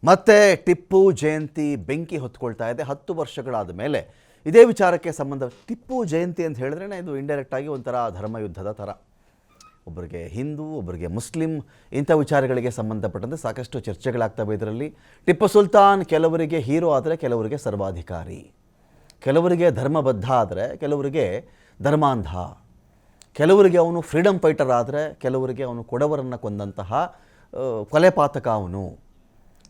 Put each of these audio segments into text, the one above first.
ಮತ್ತೆ ಟಿಪ್ಪು ಜಯಂತಿ ಬೆಂಕಿ ಹೊತ್ಕೊಳ್ತಾ ಇದೆ. 10 ವರ್ಷಗಳಾದ ಮೇಲೆ ಇದೇ ವಿಚಾರಕ್ಕೆ ಸಂಬಂಧ ಟಿಪ್ಪು ಜಯಂತಿ ಅಂತ ಹೇಳಿದ್ರೆ ಇದು ಇಂಡೈರೆಕ್ಟ್ ಆಗಿ ಒಂಥರ ಧರ್ಮಯುದ್ಧದ ಥರ. ಒಬ್ಬರಿಗೆ ಹಿಂದೂ, ಒಬ್ಬರಿಗೆ ಮುಸ್ಲಿಂ, ಇಂಥ ವಿಚಾರಗಳಿಗೆ ಸಂಬಂಧಪಟ್ಟಂತೆ ಸಾಕಷ್ಟು ಚರ್ಚೆಗಳಾಗ್ತವೆ. ಇದರಲ್ಲಿ ಟಿಪ್ಪು ಸುಲ್ತಾನ್ ಕೆಲವರಿಗೆ ಹೀರೋ ಆದರೆ ಕೆಲವರಿಗೆ ಸರ್ವಾಧಿಕಾರಿ, ಕೆಲವರಿಗೆ ಧರ್ಮಬದ್ಧ ಆದರೆ ಕೆಲವರಿಗೆ ಧರ್ಮಾಂಧ, ಕೆಲವರಿಗೆ ಅವನು ಫ್ರೀಡಮ್ ಫೈಟರ್ ಆದರೆ ಕೆಲವರಿಗೆ ಅವನು ಕೊಡವರನ್ನು ಕೊಂದಂತಹ ಕೊಲೆಪಾತಕ, ಅವನು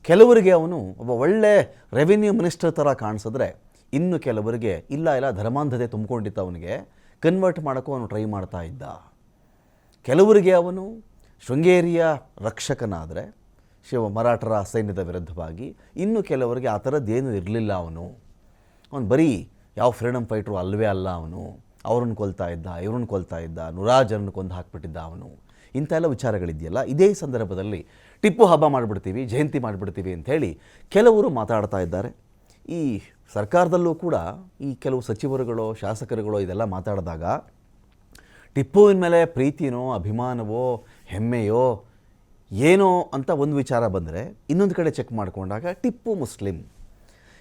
ಕೆಲವರಿಗೆ ಅವನು ಒಬ್ಬ ಒಳ್ಳೆ ರೆವಿನ್ಯೂ ಮಿನಿಸ್ಟರ್ ಥರ ಕಾಣಿಸಿದ್ರೆ, ಇನ್ನು ಕೆಲವರಿಗೆ ಇಲ್ಲ ಧರ್ಮಾಂಧತೆ ತುಂಬಿಕೊಂಡಿತ್ತು, ಅವನಿಗೆ ಕನ್ವರ್ಟ್ ಮಾಡೋಕ್ಕೂ ಅವನು ಟ್ರೈ ಮಾಡ್ತಾ ಇದ್ದ. ಕೆಲವರಿಗೆ ಅವನು ಶೃಂಗೇರಿಯ ರಕ್ಷಕನಾದರೆ ಮರಾಠರ ಸೈನ್ಯದ ವಿರುದ್ಧವಾಗಿ, ಇನ್ನು ಕೆಲವರಿಗೆ ಆ ಥರದ್ದೇನೂ ಇರಲಿಲ್ಲ. ಅವನು ಬರೀ ಯಾವ ಫ್ರೀಡಮ್ ಫೈಟ್ರು ಅಲ್ಲವೇ ಅಲ್ಲ, ಅವನು ಅವ್ರನ್ನ ಕೊಲ್ತಾ ಇದ್ದ, ಇವ್ರನ್ನ ಕೊಲ್ತಾ ಇದ್ದ, ನೂರಾರು ಜನರನ್ನು ಕೊಂದು ಹಾಕ್ಬಿಟ್ಟಿದ್ದ ಅವನು. ಇಂಥ ಎಲ್ಲ ವಿಚಾರಗಳಿದೆಯಲ್ಲ, ಇದೇ ಸಂದರ್ಭದಲ್ಲಿ ಟಿಪ್ಪು ಹಬ್ಬ ಮಾಡಿಬಿಡ್ತೀವಿ, ಜಯಂತಿ ಮಾಡಿಬಿಡ್ತೀವಿ ಅಂಥೇಳಿ ಕೆಲವರು ಮಾತಾಡ್ತಾ ಇದ್ದಾರೆ. ಈ ಸರ್ಕಾರದಲ್ಲೂ ಕೂಡ ಈ ಕೆಲವು ಸಚಿವರುಗಳು, ಶಾಸಕರುಗಳು ಇದೆಲ್ಲ ಮಾತಾಡಿದಾಗ ಟಿಪ್ಪುವಿನ ಮೇಲೆ ಪ್ರೀತಿನೋ, ಅಭಿಮಾನವೋ, ಹೆಮ್ಮೆಯೋ ಏನೋ ಅಂತ ಒಂದು ವಿಚಾರ ಬಂದರೆ, ಇನ್ನೊಂದು ಕಡೆ ಚೆಕ್ ಮಾಡಿಕೊಂಡಾಗ ಟಿಪ್ಪು ಮುಸ್ಲಿಂ.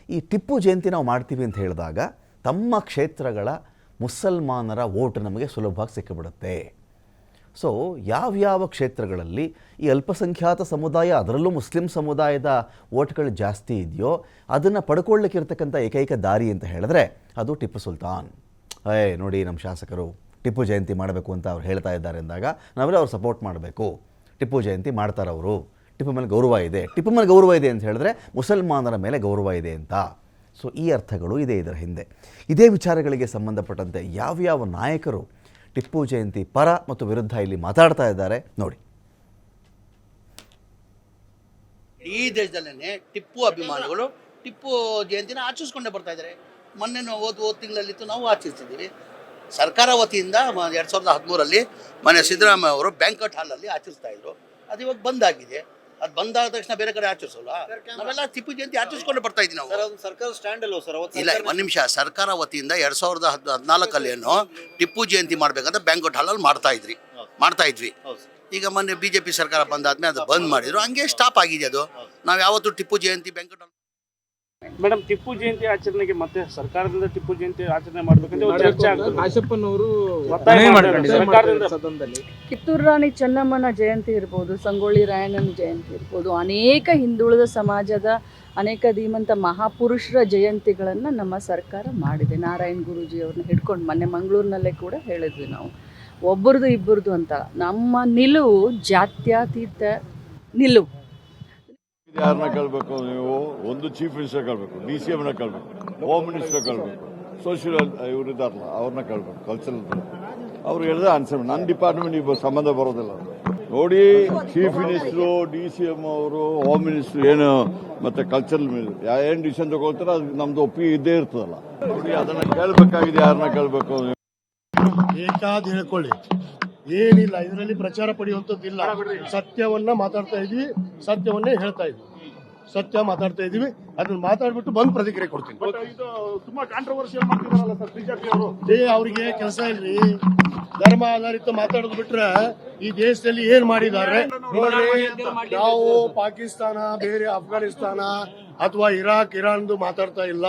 ಈ ಟಿಪ್ಪು ಜಯಂತಿ ನಾವು ಮಾಡ್ತೀವಿ ಅಂತ ಹೇಳಿದಾಗ ತಮ್ಮ ಕ್ಷೇತ್ರಗಳ ಮುಸಲ್ಮಾನರ ವೋಟ್ ನಮಗೆ ಸುಲಭವಾಗಿ ಸಿಕ್ಕಿಬಿಡುತ್ತೆ. ಸೊ ಯಾವ್ಯಾವ ಕ್ಷೇತ್ರಗಳಲ್ಲಿ ಈ ಅಲ್ಪಸಂಖ್ಯಾತ ಸಮುದಾಯ, ಅದರಲ್ಲೂ ಮುಸ್ಲಿಂ ಸಮುದಾಯದ ವೋಟ್ಗಳು ಜಾಸ್ತಿ ಇದೆಯೋ ಅದನ್ನು ಪಡ್ಕೊಳ್ಳಿಕ್ಕಿರ್ತಕ್ಕಂಥ ಏಕೈಕ ದಾರಿ ಅಂತ ಹೇಳಿದ್ರೆ ಅದು ಟಿಪ್ಪು ಸುಲ್ತಾನ್. ನೋಡಿ ನಮ್ಮ ಶಾಸಕರು ಟಿಪ್ಪು ಜಯಂತಿ ಮಾಡಬೇಕು ಅಂತ ಅವ್ರು ಹೇಳ್ತಾ ಇದ್ದಾರೆ ಅಂದಾಗ ನಾವೆಲ್ಲ ಅವ್ರು ಸಪೋರ್ಟ್ ಮಾಡಬೇಕು. ಟಿಪ್ಪು ಜಯಂತಿ ಮಾಡ್ತಾರವರು, ಟಿಪ್ಪು ಮೇಲೆ ಗೌರವ ಇದೆ, ಟಿಪ್ಪು ಮೇಲೆ ಗೌರವ ಇದೆ ಅಂತ ಹೇಳಿದ್ರೆ ಮುಸಲ್ಮಾನರ ಮೇಲೆ ಗೌರವ ಇದೆ ಅಂತ. ಸೊ ಈ ಅರ್ಥಗಳು ಇದೆ ಇದರ ಹಿಂದೆ. ಇದೇ ವಿಚಾರಗಳಿಗೆ ಸಂಬಂಧಪಟ್ಟಂತೆ ಯಾವ್ಯಾವ ನಾಯಕರು ಟಿಪ್ಪು ಜಯಂತಿ ಪರ ಮತ್ತು ವಿರುದ್ಧ ಇಲ್ಲಿ ಮಾತಾಡ್ತಾ ಇದ್ದಾರೆ ನೋಡಿ. ಈ ದೇಶದಲ್ಲೇ ಟಿಪ್ಪು ಅಭಿಮಾನಿಗಳು ಟಿಪ್ಪು ಜಯಂತಿನ ಆಚರಿಸ್ಕೊಂಡೇ ಬರ್ತಾ ಇದ್ದಾರೆ. ಮೊನ್ನೆ ಹೋದ ತಿಂಗಳಲ್ಲಿತ್ತು, ನಾವು ಆಚರಿಸಿದ್ದೀವಿ. ಸರ್ಕಾರ ವತಿಯಿಂದ 2013 ಮೊನ್ನೆ ಸಿದ್ದರಾಮಯ್ಯ ಅವರು ಬ್ಯಾಂಕ್ವೆಟ್ ಹಾಲಲ್ಲಿ ಆಚರಿಸ್ತಾ ಇದ್ರು. ಅದು ಇವಾಗ ಬಂದಾಗಿದೆ. ಅದು ಬಂದಾದ ತಕ್ಷಣ ಬೇರೆ ಕಡೆ ಆಚರಿಸೋಲ್ಲ. ನಾವೆಲ್ಲ ಟಿಪ್ಪು ಜಯಂತಿ ಆಚರಿಸ್ಕೊಂಡು ಬರ್ತಾ ಇದ್ದೀವಿ ನಾವು. ಸರ್ಕಾರ ಸ್ಟ್ಯಾಂಡ್ ಅಲ್ವ ಸರ್? ಇಲ್ಲ, ಒಂದು ನಿಮಿಷ. ಸರ್ಕಾರ ವತಿಯಿಂದ 2014 ಟಿಪ್ಪು ಜಯಂತಿ ಮಾಡ್ಬೇಕಂತ ಬ್ಯಾಂಕ್ವೆಟ್ ಹಾಲಲ್ಲಿ ಮಾಡ್ತಾ ಇದ್ವಿ. ಈಗ ಮೊನ್ನೆ ಬಿಜೆಪಿ ಸರ್ಕಾರ ಬಂದಾದ್ಮೇಲೆ ಅದು ಬಂದ್ ಮಾಡಿದ್ರು, ಹಂಗೆ ಸ್ಟಾಪ್ ಆಗಿದೆ ಅದು. ನಾವು ಯಾವತ್ತು ಟಿಪ್ಪು ಜಯಂತಿ ಬ್ಯಾಂಕ್ವೆಟ್ ಹಾಲ್ ಮೇಡಮ್, ಟಿಪ್ಪು ಜಯಂತಿ ಆಚರಣೆಗೆ ಮತ್ತೆ ಸರ್ಕಾರದಿಂದ ಟಿಪ್ಪು ಜಯಂತಿ ಆಚರಣೆ ಮಾಡಬೇಕಂತ ಚರ್ಚೆ ಆಗ್ತದೆ. ಆಶಪ್ಪನವರು ಸದನದಲ್ಲಿ ಕಿತ್ತೂರು ರಾಣಿ ಚೆನ್ನಮ್ಮನ ಜಯಂತಿ ಇರ್ಬೋದು, ಸಂಗೊಳ್ಳಿ ರಾಯಣ್ಣನ ಜಯಂತಿ ಇರ್ಬೋದು, ಅನೇಕ ಹಿಂದುಳಿದ ಸಮಾಜದ ಅನೇಕ ಧೀಮಂತ ಮಹಾಪುರುಷರ ಜಯಂತಿಗಳನ್ನು ನಮ್ಮ ಸರ್ಕಾರ ಮಾಡಿದೆ. ನಾರಾಯಣ್ ಗುರೂಜಿ ಅವ್ರನ್ನ ಹಿಡ್ಕೊಂಡು ಮೊನ್ನೆ ಮಂಗಳೂರಿನಲ್ಲೇ ಕೂಡ ಹೇಳಿದ್ವಿ ನಾವು, ಒಬ್ಬರದು ಇಬ್ಬರದು ಅಂತ. ನಮ್ಮ ನಿಲುವು ಜಾತ್ಯತೀತ ನಿಲುವು. ಯಾರನ್ನ ಕೇಳಬೇಕು ನೀವು? ಒಂದು ಚೀಫ್ ಮಿನಿಸ್ಟರ್ ಕೇಳಬೇಕು, DCMನ ಕೇಳಬೇಕು, ಹೋಮ್ ಮಿನಿಸ್ಟರ್ ಕೇಳಬೇಕು, ಸೋಷಿಯಲ್ ಇವರಿದ್ದಾರಲ್ಲ ಅವ್ರನ್ನ ಕೇಳಬೇಕು, ಕಲ್ಚರಲ್ ಅವ್ರು ಹೇಳಿದ್ರೆ ಆನ್ಸರ್. ನನ್ನ ಡಿಪಾರ್ಟ್ಮೆಂಟ್ ಈಗ ಸಂಬಂಧ ಬರೋದಿಲ್ಲ ನೋಡಿ. ಚೀಫ್ ಮಿನಿಸ್ಟ್ರು, DCM ಅವರು, ಹೋಮ್ ಮಿನಿಸ್ಟ್ರು ಏನು ಮತ್ತೆ ಕಲ್ಚರಲ್ ಏನು ಡಿಸಿಷನ್ ತಗೊಳ್ತಾರೆ ಅದು ನಮ್ದು ಒಪ್ಪಿಗೆ ಇದ್ದೇ ಇರ್ತದಲ್ಲ ನೋಡಿ. ಅದನ್ನ ಕೇಳಬೇಕಾಗಿದೆ. ಯಾರನ್ನ ಕೇಳಬೇಕು? ಬೇಕಾದ ಹೇಳ್ಕೊಳ್ಳಿ, ಏನಿಲ್ಲ ಇದರಲ್ಲಿ ಪ್ರಚಾರ ಪಡೆಯುವಂಥದ್ದಿಲ್ಲ. ಸತ್ಯವನ್ನ ಮಾತಾಡ್ತಾ ಇದೀವಿ, ಸತ್ಯವನ್ನೇ ಹೇಳ್ತಾ ಇದೀವಿ, ಸತ್ಯ ಮಾತಾಡ್ತಾ ಇದೀವಿ. ಅದನ್ನ ಮಾತಾಡ್ಬಿಟ್ಟು ಬಂದು ಪ್ರತಿಕ್ರಿಯೆ ಕೊಡ್ತೀನಿ. ತುಂಬಾ ಕಾಂಟ್ರವರ್ಸಿಯಲ್ ಮಾಡ್ತಿದಾರಲ್ಲ ಸರ್ ಬಿಜೆಪಿ ಅವರು. ಅವ್ರಿಗೆ ಕೆಲಸ ಇಲ್ರಿ, ಧರ್ಮ ಆಧಾರಿತ ಮಾತಾಡೋದು ಬಿಟ್ರೆ ಈ ದೇಶದಲ್ಲಿ ಏನ್ ಮಾಡಿದ್ದಾರೆ ನಾವು ಪಾಕಿಸ್ತಾನ, ಬೇರೆ ಅಫ್ಘಾನಿಸ್ತಾನ ಅಥವಾ ಇರಾಕ್, ಇರಾನ್ದು ಮಾತಾಡ್ತಾ ಇಲ್ಲ.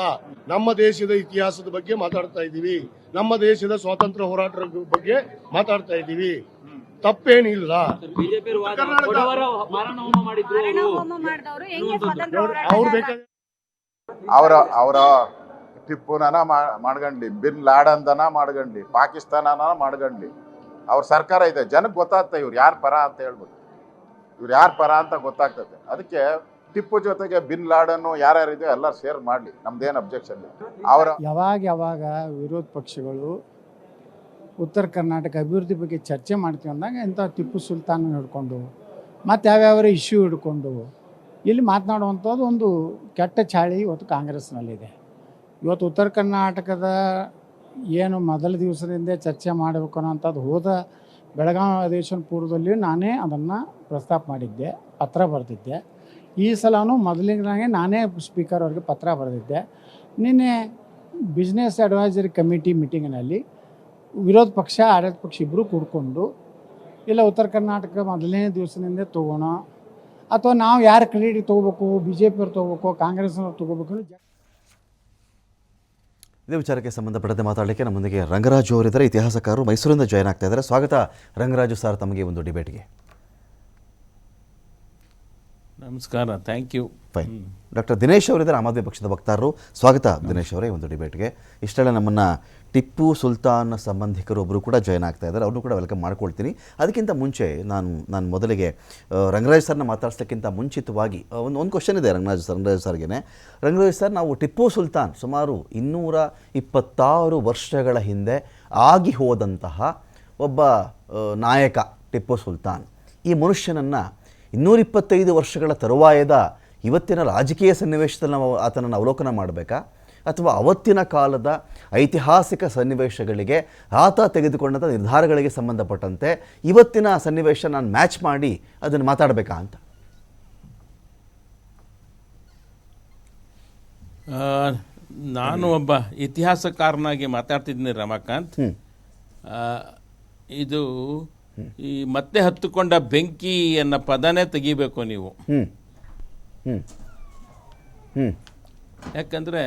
ನಮ್ಮ ದೇಶದ ಇತಿಹಾಸದ ಬಗ್ಗೆ ಮಾತಾಡ್ತಾ ಇದ್ದೀವಿ, ನಮ್ಮ ದೇಶದ ಸ್ವಾತಂತ್ರ್ಯ ಹೋರಾಟದ ಬಗ್ಗೆ ಮಾತಾಡ್ತಾ ಇದ್ದೀವಿ. ತಪ್ಪೇನಿಲ್ಲ. ಅವ್ರು ಬೇಕಾದ್ರೆ ಅವರ ಟಿಪ್ಪುನ ಮಾಡ್ಕೊಂಡ್ಲಿ, ಬಿನ್ ಲಾಡನ್ದನ ಮಾಡ್ಕೊಂಡ್ಲಿ, ಪಾಕಿಸ್ತಾನನ ಮಾಡ್ಕೊಂಡ್ಲಿ, ಅವ್ರ ಸರ್ಕಾರ ಇದೆ. ಜನಕ್ಕೆ ಗೊತ್ತಾಗ್ತದೆ ಇವ್ರು ಯಾರು ಪರ ಅಂತ ಹೇಳ್ಬಿಟ್ಟು, ಇವ್ರು ಯಾರು ಪರ ಅಂತ ಗೊತ್ತಾಗ್ತದೆ. ಅದಕ್ಕೆ ಟಿಪ್ಪು ಜೊತೆಗೆ ಬಿನ್ ಲಾಡನ್ನು ಯಾರ್ಯಾರಿದೆ ಎಲ್ಲ ಶೇರ್ ಮಾಡಲಿ, ನಮ್ದೇನು ಅಬ್ಜೆಕ್ಷನ್ ಇಲ್ಲ. ಅವರ ಯಾವಾಗ ವಿರೋಧ ಪಕ್ಷಗಳು ಉತ್ತರ ಕರ್ನಾಟಕ ಅಭಿವೃದ್ಧಿ ಬಗ್ಗೆ ಚರ್ಚೆ ಮಾಡ್ತೀವಿ ಅಂದಾಗ ಇಂಥ ಟಿಪ್ಪು ಸುಲ್ತಾನ್ ಹಿಡ್ಕೊಂಡು ಮತ್ತು ಯಾವ್ಯಾವ ಇಶ್ಯೂ ಹಿಡ್ಕೊಂಡು ಇಲ್ಲಿ ಮಾತನಾಡುವಂಥದ್ದು ಒಂದು ಕೆಟ್ಟ ಚಾಳಿ ಇವತ್ತು ಕಾಂಗ್ರೆಸ್ನಲ್ಲಿದೆ. ಇವತ್ತು ಉತ್ತರ ಕರ್ನಾಟಕದ ಏನು ಮೊದಲ ದಿವಸದಿಂದ ಚರ್ಚೆ ಮಾಡಬೇಕು ಅನ್ನೋಂಥದ್ದು ಹೋದ ಬೆಳಗಾವಿ ಅಧಿವೇಶನ ಪೂರ್ವದಲ್ಲಿಯೂ ನಾನೇ ಅದನ್ನು ಪ್ರಸ್ತಾಪ ಮಾಡಿದ್ದೆ, ಪತ್ರ ಬರೆದಿದ್ದೆ. ಈ ಸಲವೂ ಮೊದಲಿನಾಗೆ ನಾನೇ ಸ್ಪೀಕರ್ ಅವ್ರಿಗೆ ಪತ್ರ ಬರೆದಿದ್ದೆ. ನಿನ್ನೆ ಬಿಸ್ನೆಸ್ ಅಡ್ವೈಸರಿ ಕಮಿಟಿ ಮೀಟಿಂಗಿನಲ್ಲಿ ವಿರೋಧ ಪಕ್ಷ, ಆಡಳಿತ ಪಕ್ಷ ಇಬ್ಬರು ಕೂಡ್ಕೊಂಡು ಇಲ್ಲ ಉತ್ತರ ಕರ್ನಾಟಕ ಮೊದಲನೇ ದಿವಸದಿಂದ ತೊಗೋಣ ಅಥವಾ ನಾವು ಯಾರು ಕ್ರೆಡಿಟ್ ತೊಗೋಬೇಕು, ಬಿ ಜೆ ಪಿಯವ್ರು ತೊಗೋಬೇಕು, ಕಾಂಗ್ರೆಸ್ನವ್ರು ತೊಗೋಬೇಕು. ಇದೇ ವಿಚಾರಕ್ಕೆ ಸಂಬಂಧಪಟ್ಟಂತೆ ಮಾತಾಡಲಿಕ್ಕೆ ನಮ್ಮೊಂದಿಗೆ ರಂಗರಾಜು ಅವರಿದ್ದಾರೆ, ಇತಿಹಾಸಕಾರರು, ಮೈಸೂರಿಂದ ಜಾಯ್ನ್ ಆಗ್ತಾ ಇದ್ದಾರೆ. ಸ್ವಾಗತ ರಂಗರಾಜು ಸರ್ ತಮಗೆ ಒಂದು ಡಿಬೇಟ್ಗೆ. ನಮಸ್ಕಾರ, thank you. Fine. Doctor Dinesh ಅವರಿದ್ದಾರೆ, ಆಮ್ ಆದ್ಮಿ ಪಕ್ಷದ ವಕ್ತಾರರು. ಸ್ವಾಗತ ದಿನೇಶ್ ಅವರೇ ಒಂದು ಡಿಬೇಟ್ಗೆ. ಇಷ್ಟೆಲ್ಲ ನಮ್ಮನ್ನು ಟಿಪ್ಪು ಸುಲ್ತಾನ್ ಸಂಬಂಧಿಕರು ಒಬ್ಬರು ಕೂಡ ಜಾಯ್ನ್ ಆಗ್ತಾ ಇದ್ದಾರೆ, ಅವ್ರನ್ನೂ ಕೂಡ ವೆಲ್ಕಮ್ ಮಾಡ್ಕೊಳ್ತೀನಿ. ಅದಕ್ಕಿಂತ ಮುಂಚೆ ನಾನು ಮೊದಲಿಗೆ ರಂಗರಾಜ್ ಸರ್ನ ಮಾತಾಡ್ಸೋಕ್ಕಿಂತ ಮುಂಚಿತವಾಗಿ ಒಂದು ಕ್ವಶನ್ ಇದೆ ರಂಗರಾಜ್ ಸರ್ಗೆ. ರಂಗರಾಜ್ ಸರ್, ನಾವು ಟಿಪ್ಪು ಸುಲ್ತಾನ್ ಸುಮಾರು 226 ವರ್ಷಗಳ ಹಿಂದೆ ಆಗಿ ಹೋದಂತಹ ಒಬ್ಬ ನಾಯಕ ಟಿಪ್ಪು ಸುಲ್ತಾನ್. ಈ ಮನುಷ್ಯನನ್ನು 225 ವರ್ಷಗಳ ತರುವಾಯದ ಇವತ್ತಿನ ರಾಜಕೀಯ ಸನ್ನಿವೇಶದಲ್ಲಿ ನಾವು ಆತನನ್ನು ಅವಲೋಕನ ಮಾಡಬೇಕಾ, ಅಥವಾ ಅವತ್ತಿನ ಕಾಲದ ಐತಿಹಾಸಿಕ ಸನ್ನಿವೇಶಗಳಿಗೆ ಆತ ತೆಗೆದುಕೊಂಡಂಥ ನಿರ್ಧಾರಗಳಿಗೆ ಸಂಬಂಧಪಟ್ಟಂತೆ ಇವತ್ತಿನ ಸನ್ನಿವೇಶ ನಾನು ಮ್ಯಾಚ್ ಮಾಡಿ ಅದನ್ನು ಮಾತಾಡಬೇಕಾ ಅಂತ? ನಾನು ಒಬ್ಬ ಇತಿಹಾಸಕಾರನಾಗಿ ಮಾತಾಡ್ತಿದ್ದೀನಿ ರಮಾಕಾಂತ್. ಇದು ಈ ಮತ್ತೆ ಹತ್ತುಕೊಂಡ ಬೆಂಕಿ ಅನ್ನೋ ಪದನೇ ತೆಗಿಬೇಕು ನೀವು. ಯಾಕಂದ್ರೆ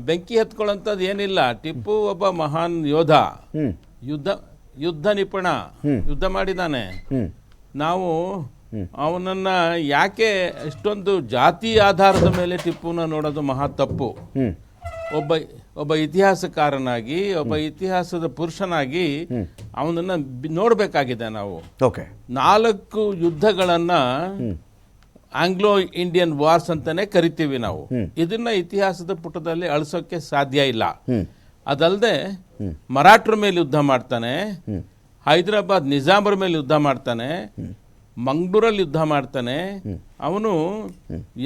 ಬೆಂಕಿ ಹತ್ಕೊಳ್ಳೋಂಥದ್ದು ಏನಿಲ್ಲ. ಟಿಪ್ಪು ಒಬ್ಬ ಮಹಾನ್ ಯೋಧ, ಯುದ್ಧ ನಿಪುಣ, ಯುದ್ಧ ಮಾಡಿದಾನೆ. ನಾವು ಅವನನ್ನ ಯಾಕೆ ಇಷ್ಟೊಂದು ಜಾತಿ ಆಧಾರದ ಮೇಲೆ ಟಿಪ್ಪುನ ನೋಡೋದು ಮಹಾ ತಪ್ಪು. ಒಬ್ಬ ಇತಿಹಾಸಕಾರನಾಗಿ, ಒಬ್ಬ ಇತಿಹಾಸದ ಪುರುಷನಾಗಿ ಅವನನ್ನ ನೋಡಬೇಕಾಗಿದೆ ನಾವು. 4 ಯುದ್ಧಗಳನ್ನ ಆಂಗ್ಲೋ ಇಂಡಿಯನ್ ವಾರ್ಸ್ ಅಂತಾನೆ ಕರಿತೀವಿ ನಾವು. ಇದನ್ನ ಇತಿಹಾಸದ ಪುಟದಲ್ಲಿ ಅಳಿಸೋಕೆ ಸಾಧ್ಯ ಇಲ್ಲ. ಅದಲ್ಲದೆ ಮರಾಠರ ಮೇಲೆ ಯುದ್ಧ ಮಾಡ್ತಾನೆ, ಹೈದರಾಬಾದ್ ನಿಜಾಮರ ಮೇಲೆ ಯುದ್ಧ ಮಾಡ್ತಾನೆ, ಮಂಗಳೂರಲ್ಲಿ ಯುದ್ಧ ಮಾಡ್ತಾನೆ. ಅವನು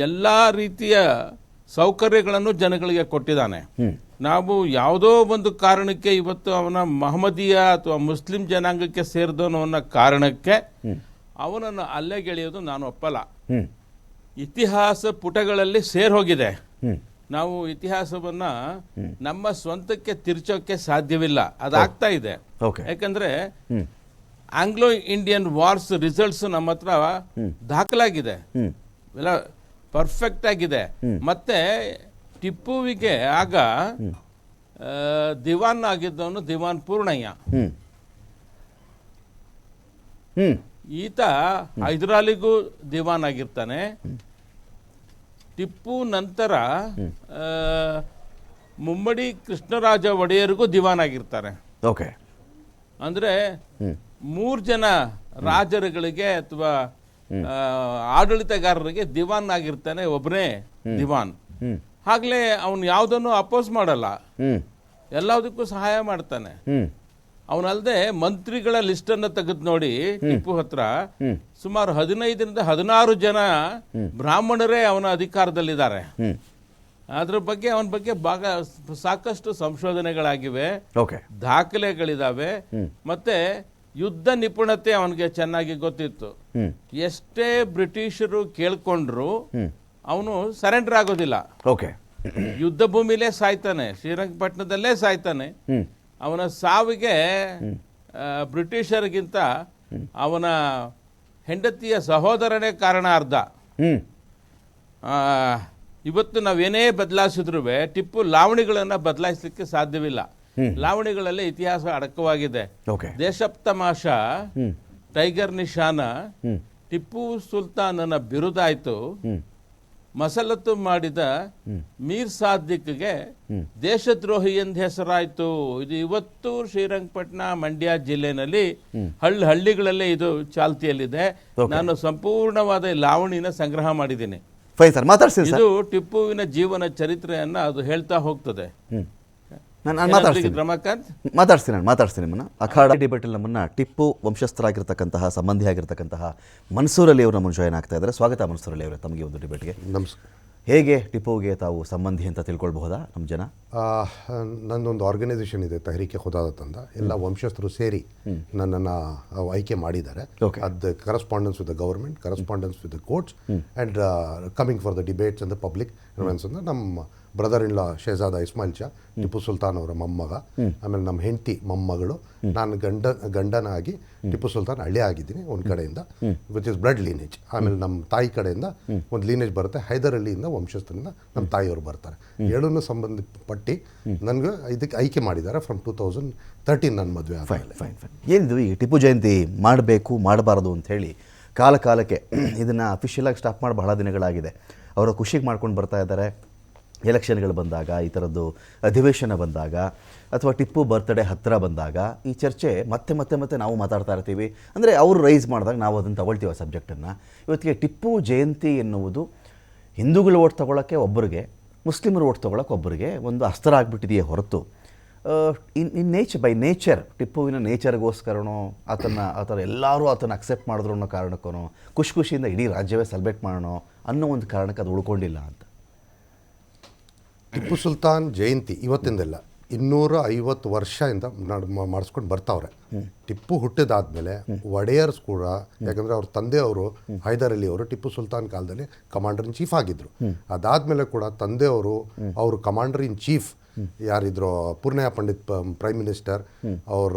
ಎಲ್ಲಾ ರೀತಿಯ ಸೌಕರ್ಯಗಳನ್ನು ಜನಗಳಿಗೆ ಕೊಟ್ಟಿದ್ದಾನೆ. ನಾವು ಯಾವುದೋ ಒಂದು ಕಾರಣಕ್ಕೆ ಇವತ್ತು ಅವನ ಮಹಮ್ಮದೀಯ ಅಥವಾ ಮುಸ್ಲಿಂ ಜನಾಂಗಕ್ಕೆ ಸೇರಿದವನು ಅನ್ನೋ ಕಾರಣಕ್ಕೆ ಅವನನ್ನು ಅಲ್ಲೆಗೆಳೆಯೋದು ನಾನು ಒಪ್ಪಲ್ಲ. ಇತಿಹಾಸ ಪುಟಗಳಲ್ಲಿ ಸೇರ್ಹೋಗಿದೆ. ನಾವು ಇತಿಹಾಸವನ್ನ ನಮ್ಮ ಸ್ವಂತಕ್ಕೆ ತಿರ್ಚೋಕೆ ಸಾಧ್ಯವಿಲ್ಲ, ಅದಾಗ್ತಾ ಇದೆ. ಯಾಕಂದ್ರೆ ಆಂಗ್ಲೋ ಇಂಡಿಯನ್ ವಾರ್ಸ್ ರಿಸಲ್ಟ್ಸ್ ನಮ್ಮ ಹತ್ರ ದಾಖಲಾಗಿದೆ, ಎಲ್ಲ ಪರ್ಫೆಕ್ಟ್ ಆಗಿದೆ. ಮತ್ತೆ ಟಿಪ್ಪುವಿಗೆ ಆಗ ದಿವಾನ್ ಆಗಿದ್ದವನು ದಿವಾನ್ ಪೂರ್ಣಯ್ಯ. ಈತ ಹೈದರಾಲಿಗೂ ದಿವಾನ್ ಆಗಿರ್ತಾನೆ. ಟಿಪ್ಪು ನಂತರ ಮುಮ್ಮಡಿ ಕೃಷ್ಣರಾಜ ಒಡೆಯರಿಗೂ ದಿವಾನ್ ಆಗಿರ್ತಾರೆ. ಅಂದ್ರೆ 3 ಜನ ರಾಜರುಗಳಿಗೆ ಅಥವಾ ಆಡಳಿತಗಾರರಿಗೆ ದಿವಾನ್ ಆಗಿರ್ತಾನೆ, ಒಬ್ಬನೇ ದಿವಾನ್. ಆಗ್ಲೇ ಅವನು ಯಾವುದನ್ನು ಅಪೋಸ್ ಮಾಡಲ್ಲ, ಎಲ್ಲದಕ್ಕೂ ಸಹಾಯ ಮಾಡ್ತಾನೆ. ಅವನಲ್ಲದೆ ಮಂತ್ರಿಗಳ ಲಿಸ್ಟ್ ಅನ್ನು ತೆಗೆದು ನೋಡಿ, ಟಿಪ್ಪು ಹತ್ರ ಸುಮಾರು 15ರಿಂದ 16 ಜನ ಬ್ರಾಹ್ಮಣರೇ ಅವನ ಅಧಿಕಾರದಲ್ಲಿದ್ದಾರೆ. ಅದ್ರ ಬಗ್ಗೆ ಅವನ ಬಗ್ಗೆ ಸಾಕಷ್ಟು ಸಂಶೋಧನೆಗಳಾಗಿವೆ, ದಾಖಲೆಗಳಿದಾವೆ. ಮತ್ತೆ ಯುದ್ಧ ನಿಪುಣತೆ ಅವನಿಗೆ ಚೆನ್ನಾಗಿ ಗೊತ್ತಿತ್ತು. ಎಷ್ಟೇ ಬ್ರಿಟಿಷರು ಕೇಳ್ಕೊಂಡ್ರು ಅವನು ಸರೆಂಡರ್ ಆಗೋದಿಲ್ಲ. ಯುದ್ಧ ಭೂಮಿಲೇ ಸಾಯ್ತಾನೆ, ಶ್ರೀರಂಗಪಟ್ಟಣದಲ್ಲೇ ಸಾಯ್ತಾನೆ. ಅವನ ಸಾವಿಗೆ ಬ್ರಿಟಿಷರಿಗಿಂತ ಅವನ ಹೆಂಡತಿಯ ಸಹೋದರನೇ ಕಾರಣ ಅರ್ಧ. ಇವತ್ತು ನಾವೇನೇ ಬದಲಾಯಿಸಿದ್ರು ಟಿಪ್ಪು ಲಾವಣಿಗಳನ್ನ ಬದಲಾಯಿಸಲಿಕ್ಕೆ ಸಾಧ್ಯವಿಲ್ಲ. ಲಾವಣಿಗಳಲ್ಲಿ ಇತಿಹಾಸ ಅಡಕವಾಗಿದೆ. ದೇಶಪ್ತಮಾಷ, ಟೈಗರ್ ನಿಶಾನ, ಟಿಪ್ಪು ಸುಲ್ತಾನನ ಬಿರುದಾಯ್ತು. ಮಸಲತ್ತು ಮಾಡಿದ ಮೀರ್ ಸಾದಿಕ್ಗೆ ದೇಶದ್ರೋಹಿ ಎಂದು ಹೆಸರಾಯ್ತು. ಇದು ಇವತ್ತು ಶ್ರೀರಂಗಪಟ್ಟಣ, ಮಂಡ್ಯ ಜಿಲ್ಲೆನಲ್ಲಿ ಹಳ್ಳಿಗಳಲ್ಲೇ ಇದು ಚಾಲ್ತಿಯಲ್ಲಿದೆ. ನಾನು ಸಂಪೂರ್ಣವಾದ ಲಾವಣಿನ ಸಂಗ್ರಹ ಮಾಡಿದ್ದೀನಿ. ಇದು ಟಿಪ್ಪುವಿನ ಜೀವನ ಚರಿತ್ರೆಯನ್ನ ಅದು ಹೇಳ್ತಾ ಹೋಗ್ತದೆ. ಮಾತಾಡ್ತೀನಿ ನಿಮ್ಮನ್ನ. ಅಖಾಡ ಡಿಬೇಟಲ್ಲಿ ನಮ್ಮನ್ನ ಟಿಪ್ಪು ವಂಶಸ್ಥರಾಗಿರ್ತಕ್ಕಂತಹ, ಸಂಬಂಧಿಯಾಗಿರ್ತಕ್ಕಂತಹ ಮನ್ಸೂರ್ ಅಲಿ ಅವರು ನಮ್ಮನ್ನು ಜಾಯ್ನ್ ಆಗ್ತಾ ಇದ್ದಾರೆ. ಸ್ವಾಗತ ಮನ್ಸೂರ್ ಅಲಿ ಅವರೇ ತಮಗೆ ಒಂದು ಡಿಬೇಟ್ಗೆ. ನಮಸ್ಕಾರ. ಹೇಗೆ ಟಿಪ್ಪುಗೆ ತಾವು ಸಂಬಂಧಿ ಅಂತ ತಿಳ್ಕೊಳ್ಬಹುದಾ ನಮ್ಮ ಜನ? ನನ್ನೊಂದು ಆರ್ಗನೈಸೇಷನ್ ಇದೆ, ತಹರೀಕೆ ಖುದಾದತ್ ಅಂತ. ಎಲ್ಲ ವಂಶಸ್ಥರು ಸೇರಿ ನನ್ನನ್ನು ಆಯ್ಕೆ ಮಾಡಿದ್ದಾರೆ. ಅದು correspondence with the government, correspondence with the courts and coming for the debates and the public events ಅಂತ ನಮ್ಮ brother in law Shahzada Ismail Shah, Tipu Sultan ಅವರ ಮೊಮ್ಮಗ. ಆಮೇಲೆ ನಮ್ಮ ಹೆಂಡತಿ ಮೊಮ್ಮಗಳು. ನಾನು ಗಂಡನಾಗಿ ಟಿಪ್ಪು ಸುಲ್ತಾನ್ ಹಳ್ಳಿ ಆಗಿದ್ದೀನಿ ಒಂದು ಕಡೆಯಿಂದ, ವಿಚ್ ಇಸ್ ಬ್ಲಡ್ ಲೀನೇಜ್. ಆಮೇಲೆ ನಮ್ಮ ತಾಯಿ ಕಡೆಯಿಂದ ಒಂದು ಲೀನೇಜ್ ಬರುತ್ತೆ, ಹೈದರ್ ಅಲಿಯಿಂದ ವಂಶಸ್ಥರಿಂದ ನಮ್ಮ ತಾಯಿಯವರು ಬರ್ತಾರೆ. ಏಳನ್ನು ಸಂಬಂಧಪಟ್ಟು ನನಗೆ ಇದಕ್ಕೆ ಆಯ್ಕೆ ಮಾಡಿದ್ದಾರೆ ಫ್ರಮ್ 2013 ನನ್ನ ಮದುವೆ ಆದಮೇಲೆ. ಫೈನ್. ಏನಿದು ಈ ಟಿಪ್ಪು ಜಯಂತಿ ಮಾಡಬೇಕು ಮಾಡಬಾರ್ದು ಅಂಥೇಳಿ ಕಾಲಕ್ಕೆ ಇದನ್ನು ಅಫಿಷಿಯಲಾಗಿ ಸ್ಟಾಪ್ ಮಾಡಿ ಬಹಳ ದಿನಗಳಾಗಿದೆ. ಅವರ ಖುಷಿಗೆ ಮಾಡ್ಕೊಂಡು ಬರ್ತಾ ಇದ್ದಾರೆ. ಎಲೆಕ್ಷನ್ಗಳು ಬಂದಾಗ, ಈ ಥರದ್ದು ಅಧಿವೇಶನ ಬಂದಾಗ, ಅಥವಾ ಟಿಪ್ಪು ಬರ್ತ್ಡೇ ಹತ್ತಿರ ಬಂದಾಗ ಈ ಚರ್ಚೆ ಮತ್ತೆ ನಾವು ಮಾತಾಡ್ತಾ ಇರ್ತೀವಿ. ಅಂದರೆ ಅವರು ರೈಸ್ ಮಾಡಿದಾಗ ನಾವು ಅದನ್ನು ತಗೊಳ್ತೀವಿ ಆ ಸಬ್ಜೆಕ್ಟನ್ನು. ಇವತ್ತಿಗೆ ಟಿಪ್ಪು ಜಯಂತಿ ಎನ್ನುವುದು ಹಿಂದೂಗಳು ಓಟ್ ತೊಗೊಳ್ಳೋಕ್ಕೆ ಒಬ್ಬರಿಗೆ, ಮುಸ್ಲಿಮರು ಓಟ್ ತೊಗೊಳ್ಳೋಕೆ ಒಬ್ಬರಿಗೆ ಒಂದು ಅಸ್ತ್ರ ಆಗಿಬಿಟ್ಟಿದೆಯೇ ಹೊರತು ಇನ್ ಬೈ ನೇಚರ್ ಟಿಪ್ಪುವಿನ ನೇಚರ್ಗೋಸ್ಕರನೋ ಆತನ ಎಲ್ಲರೂ ಆತನ ಅಕ್ಸೆಪ್ಟ್ ಮಾಡಿದ್ರು ಅನ್ನೋ ಕಾರಣಕ್ಕೂ ಖುಷಿಯಿಂದ ಇಡೀ ರಾಜ್ಯವೇ ಸೆಲೆಬ್ರೇಟ್ ಮಾಡೋಣ ಅನ್ನೋ ಒಂದು ಕಾರಣಕ್ಕೆ ಅದು ಉಳ್ಕೊಂಡಿಲ್ಲ ಅಂತ. ಟಿಪ್ಪು ಸುಲ್ತಾನ್ ಜಯಂತಿ ಇವತ್ತಿಂದಲ್ಲ, 250 ವರ್ಷದಿಂದ ಮಾಡಿಸ್ಕೊಂಡು ಬರ್ತಾವ್ರೆ. ಟಿಪ್ಪು ಹುಟ್ಟಿದಾದ್ಮೇಲೆ ಒಡೆಯರ್ಸ್ ಕೂಡ, ಯಾಕಂದರೆ ಅವ್ರ ತಂದೆಯವರು ಹೈದರ್ ಅಲಿ ಅವರು ಟಿಪ್ಪು ಸುಲ್ತಾನ್ ಕಾಲದಲ್ಲಿ ಕಮಾಂಡರ್ ಇನ್ ಚೀಫ್ ಆಗಿದ್ದರು. ಅದಾದಮೇಲೆ ಕೂಡ ತಂದೆಯವರು ಅವರು ಕಮಾಂಡರ್ ಇನ್ ಚೀಫ್ ಯಾರಿದ್ರು ಪೂರ್ಣಯ್ಯ ಪಂಡಿತ್ ಪ್ರೈಮ್ ಮಿನಿಸ್ಟರ್, ಅವರ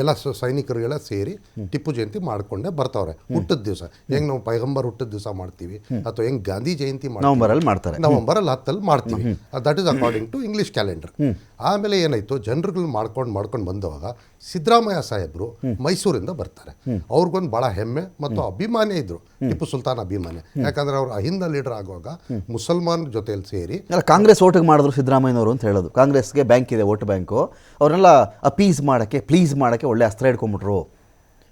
ಎಲ್ಲ ಸೈನಿಕರಿಗೆಲ್ಲ ಸೇರಿ ಟಿಪ್ಪು ಜಯಂತಿ ಮಾಡ್ಕೊಂಡೇ ಬರ್ತಾವ್ರೆ. ಹುಟ್ಟಿದ ದಿವಸ ಹೆಂಗೆ ನಾವು ಪೈಗಂಬರ್ ಹುಟ್ಟಿದ ದಿವಸ ಮಾಡ್ತೀವಿ, ಅಥವಾ ಹೆಂಗೆ ಗಾಂಧಿ ಜಯಂತಿ ನವಂಬರಲ್ಲಿ ಮಾಡ್ತಾರೆ, ನವಂಬರಲ್ಲಿ 10 ಮಾಡ್ತೀವಿ. That is according to English calendar. ಆಮೇಲೆ ಏನಾಯಿತು, ಜನರುಗಳು ಮಾಡ್ಕೊಂಡು ಬಂದವಾಗ ಸಿದ್ದರಾಮಯ್ಯ ಸಾಹೇಬರು ಮೈಸೂರಿಂದ ಬರ್ತಾರೆ. ಅವ್ರಿಗೊಂದು ಭಾಳ ಹೆಮ್ಮೆ ಮತ್ತು ಅಭಿಮಾನಿ ಇದ್ರು, ಟಿಪ್ಪು ಸುಲ್ತಾನ್ ಅಭಿಮಾನಿ. ಯಾಕಂದ್ರೆ ಅವ್ರು ಅಹಿಂದ ಲೀಡರ್ ಆಗುವಾಗ ಮುಸಲ್ಮಾನ್ ಜೊತೆಯಲ್ಲಿ ಸೇರಿ ಕಾಂಗ್ರೆಸ್ ಓಟಿಗೆ ಮಾಡಿದ್ರು ಸಿದ್ದರಾಮಯ್ಯನವರು ಅಂತ ಹೇಳೋದು. ಕಾಂಗ್ರೆಸ್ಗೆ ಬ್ಯಾಂಕ್ ಇದೆ, ವೋಟ್ ಬ್ಯಾಂಕು, ಅವ್ರನ್ನೆಲ್ಲ ಪ್ಲೀಸ್ ಮಾಡೋಕ್ಕೆ ಒಳ್ಳೆ ಅಸ್ತ್ರ ಹಿಡ್ಕೊಂಡ್ಬಿಟ್ರು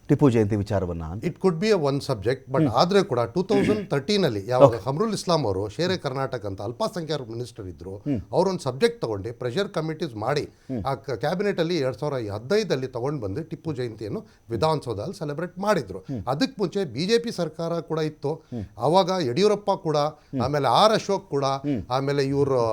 ಟಿಪ್ಪು ಜಯಂತಿ ವಿಚಾರವನ್ನು. It could be one subject, but ಆದರೆ ಕೂಡ 2013 ಯಾವಾಗ ಹಮ್ರುಲ್ ಇಸ್ಲಾಂ ಅವರು ಶೇರೆ ಕರ್ನಾಟಕ ಅಂತ ಅಲ್ಪಸಂಖ್ಯಾತ ಮಿನಿಸ್ಟರ್ ಇದ್ರು, ಅವರೊಂದು ಸಬ್ಜೆಕ್ಟ್ ತಗೊಂಡು ಪ್ರೆಷರ್ ಕಮಿಟೀಸ್ ಮಾಡಿ ಆ ಕ್ಯಾಬಿನೆಟಲ್ಲಿ 2015 ತಗೊಂಡು ಬಂದು ಟಿಪ್ಪು ಜಯಂತಿಯನ್ನು ವಿಧಾನಸೌಧದಲ್ಲಿ ಸೆಲೆಬ್ರೇಟ್ ಮಾಡಿದ್ರು. ಅದಕ್ಕೆ ಮುಂಚೆ ಬಿಜೆಪಿ ಸರ್ಕಾರ ಕೂಡ ಇತ್ತು, ಆವಾಗ ಯಡಿಯೂರಪ್ಪ ಕೂಡ, ಆಮೇಲೆ ಆರ್ ಅಶೋಕ್ ಕೂಡ, ಆಮೇಲೆ ಇವರು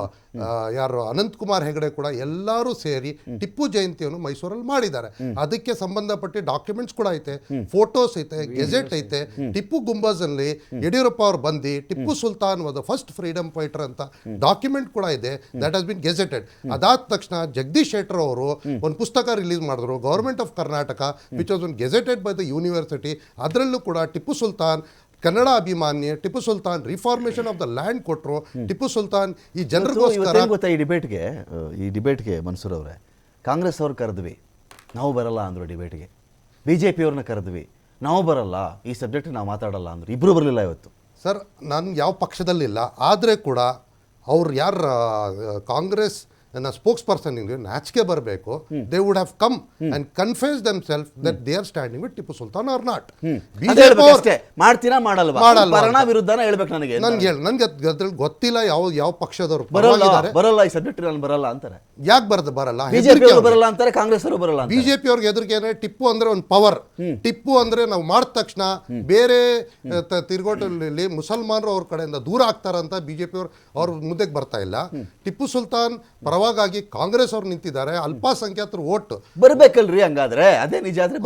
ಯಾರು ಅನಂತಕುಮಾರ್ ಹೆಗಡೆ ಕೂಡ ಎಲ್ಲರೂ ಸೇರಿ ಟಿಪ್ಪು ಜಯಂತಿಯನ್ನು ಮೈಸೂರಲ್ಲಿ ಮಾಡಿದ್ದಾರೆ. ಅದಕ್ಕೆ ಸಂಬಂಧಪಟ್ಟ ಡಾಕ್ಯುಮೆಂಟ್ಸ್ ಕೂಡ ಐತೆ, ಫೋಟೋಸ್ ಐತೆ, ಗೆಜೆಟ್ ಐತೆ. ಟಿಪ್ಪು ಗುಂಬಜ್ ಅಲ್ಲಿ ಯಡಿಯೂರಪ್ಪ ಅವರು ಬಂದು Tipu Sultan was the first freedom fighter ಅಂತ ಡಾಕ್ಯುಮೆಂಟ್ ಕೂಡ ಇದೆ, ದಟ್ ಹಸ್ ಬಿನ್ ಗೆಜೆಟೆಡ್. ಅದಾದ ತಕ್ಷಣ ಜಗದೀಶ್ ಶೆಟ್ಟರ್ ಅವರು ಒಂದು ಪುಸ್ತಕ ರಿಲೀಸ್ ಮಾಡಿದ್ರು, government of Karnataka, which was gazetted by the university. ಅದರಲ್ಲೂ ಕೂಡ ಟಿಪ್ಪು ಸುಲ್ತಾನ್ ಕನ್ನಡ ಅಭಿಮಾನಿ, Tipu Sultan reformation of the land ಕೊಟ್ಟರು. ಟಿಪ್ಪು ಸುಲ್ತಾನ್ ಈ ಜನರಿಗೋಸ್ಕರ ಗೊತ್ತಾ ಈ ಡಿಬೇಟ್ಗೆ ಮನ್ಸೂರ್ ಅವರೇ, ಕಾಂಗ್ರೆಸ್ ಅವ್ರು ಕರೆದ್ವಿ, ನಾವು ಬರಲ್ಲ ಅಂದರು. ಡಿಬೇಟ್ಗೆ BJP ಅವ್ರನ್ನ ಕರೆದ್ವಿ, ನಾವು ಬರಲ್ಲ, ಈ ಸಬ್ಜೆಕ್ಟ್ ನಾವು ಮಾತಾಡಲ್ಲ ಅಂದರು. ಇಬ್ಬರು ಬರಲಿಲ್ಲ ಇವತ್ತು. ಸರ್, ನಾನು ಯಾವ ಪಕ್ಷದಲ್ಲಿಲ್ಲ, ಆದರೆ ಕೂಡ ಅವ್ರು ಯಾರು ಕಾಂಗ್ರೆಸ್ ಸ್ಪೋಕ್ಸ್ ಪರ್ಸನ್ ನಾಚಿಕೆ ಬರಬೇಕು. They would have come and confess them self that they are standing with Tipu Sultan or not. ಮಾಡ್ತೀರಾ ಮಾಡಲ್ವಾ, ವಿರುದ್ಧನ ಹೇಳ್ಬೇಕು. ನನಗೆ ಅದ್ರಲ್ಲಿ ಗೊತ್ತಿಲ್ಲ ಯಾವ ಪಕ್ಷದವರು ಬರಲ್ಲ, ಈ ಸಬ್ಜೆಕ್ಟ್ ಬರಲ್ಲ ಅಂತಾರೆ. ಯಾಕೆ ಬರಲ್ಲ? ಬರಲ್ಲ ಅಂತಾರೆ, ಕಾಂಗ್ರೆಸ್ ಅವರು ಬರಲ್ಲ. ಬಿಜೆಪಿ ಅವ್ರಿಗೆ ಎದುರಿಗೆ ಟಿಪ್ಪು ಅಂದ್ರೆ ಒಂದು ಪವರ್. ಟಿಪ್ಪು ಅಂದ್ರೆ ನಾವು ಮಾಡಿದ ತಕ್ಷಣ ಬೇರೆ ತಿರುಗೋಟಲ್ಲಿ ಮುಸಲ್ಮಾನರು ಅವ್ರ ಕಡೆಯಿಂದ ದೂರ ಆಗ್ತಾರಂತ ಬಿಜೆಪಿ ಅವ್ರ ಮುದ್ದೆಗೆ ಬರ್ತಾ ಇಲ್ಲ. ಟಿಪ್ಪು ಸುಲ್ತಾನ್ ಪರವಾಗಿ ಕಾಂಗ್ರೆಸ್ ಅವ್ರು ನಿಂತಿದ್ದಾರೆ, ಅಲ್ಪಸಂಖ್ಯಾತರು ಓಟ್ ಬರ್ಬೇಕಲ್ರಿ. ಹಂಗಾದ್ರೆ ಅದೇ ನಿಜ ಆದ್ರೆ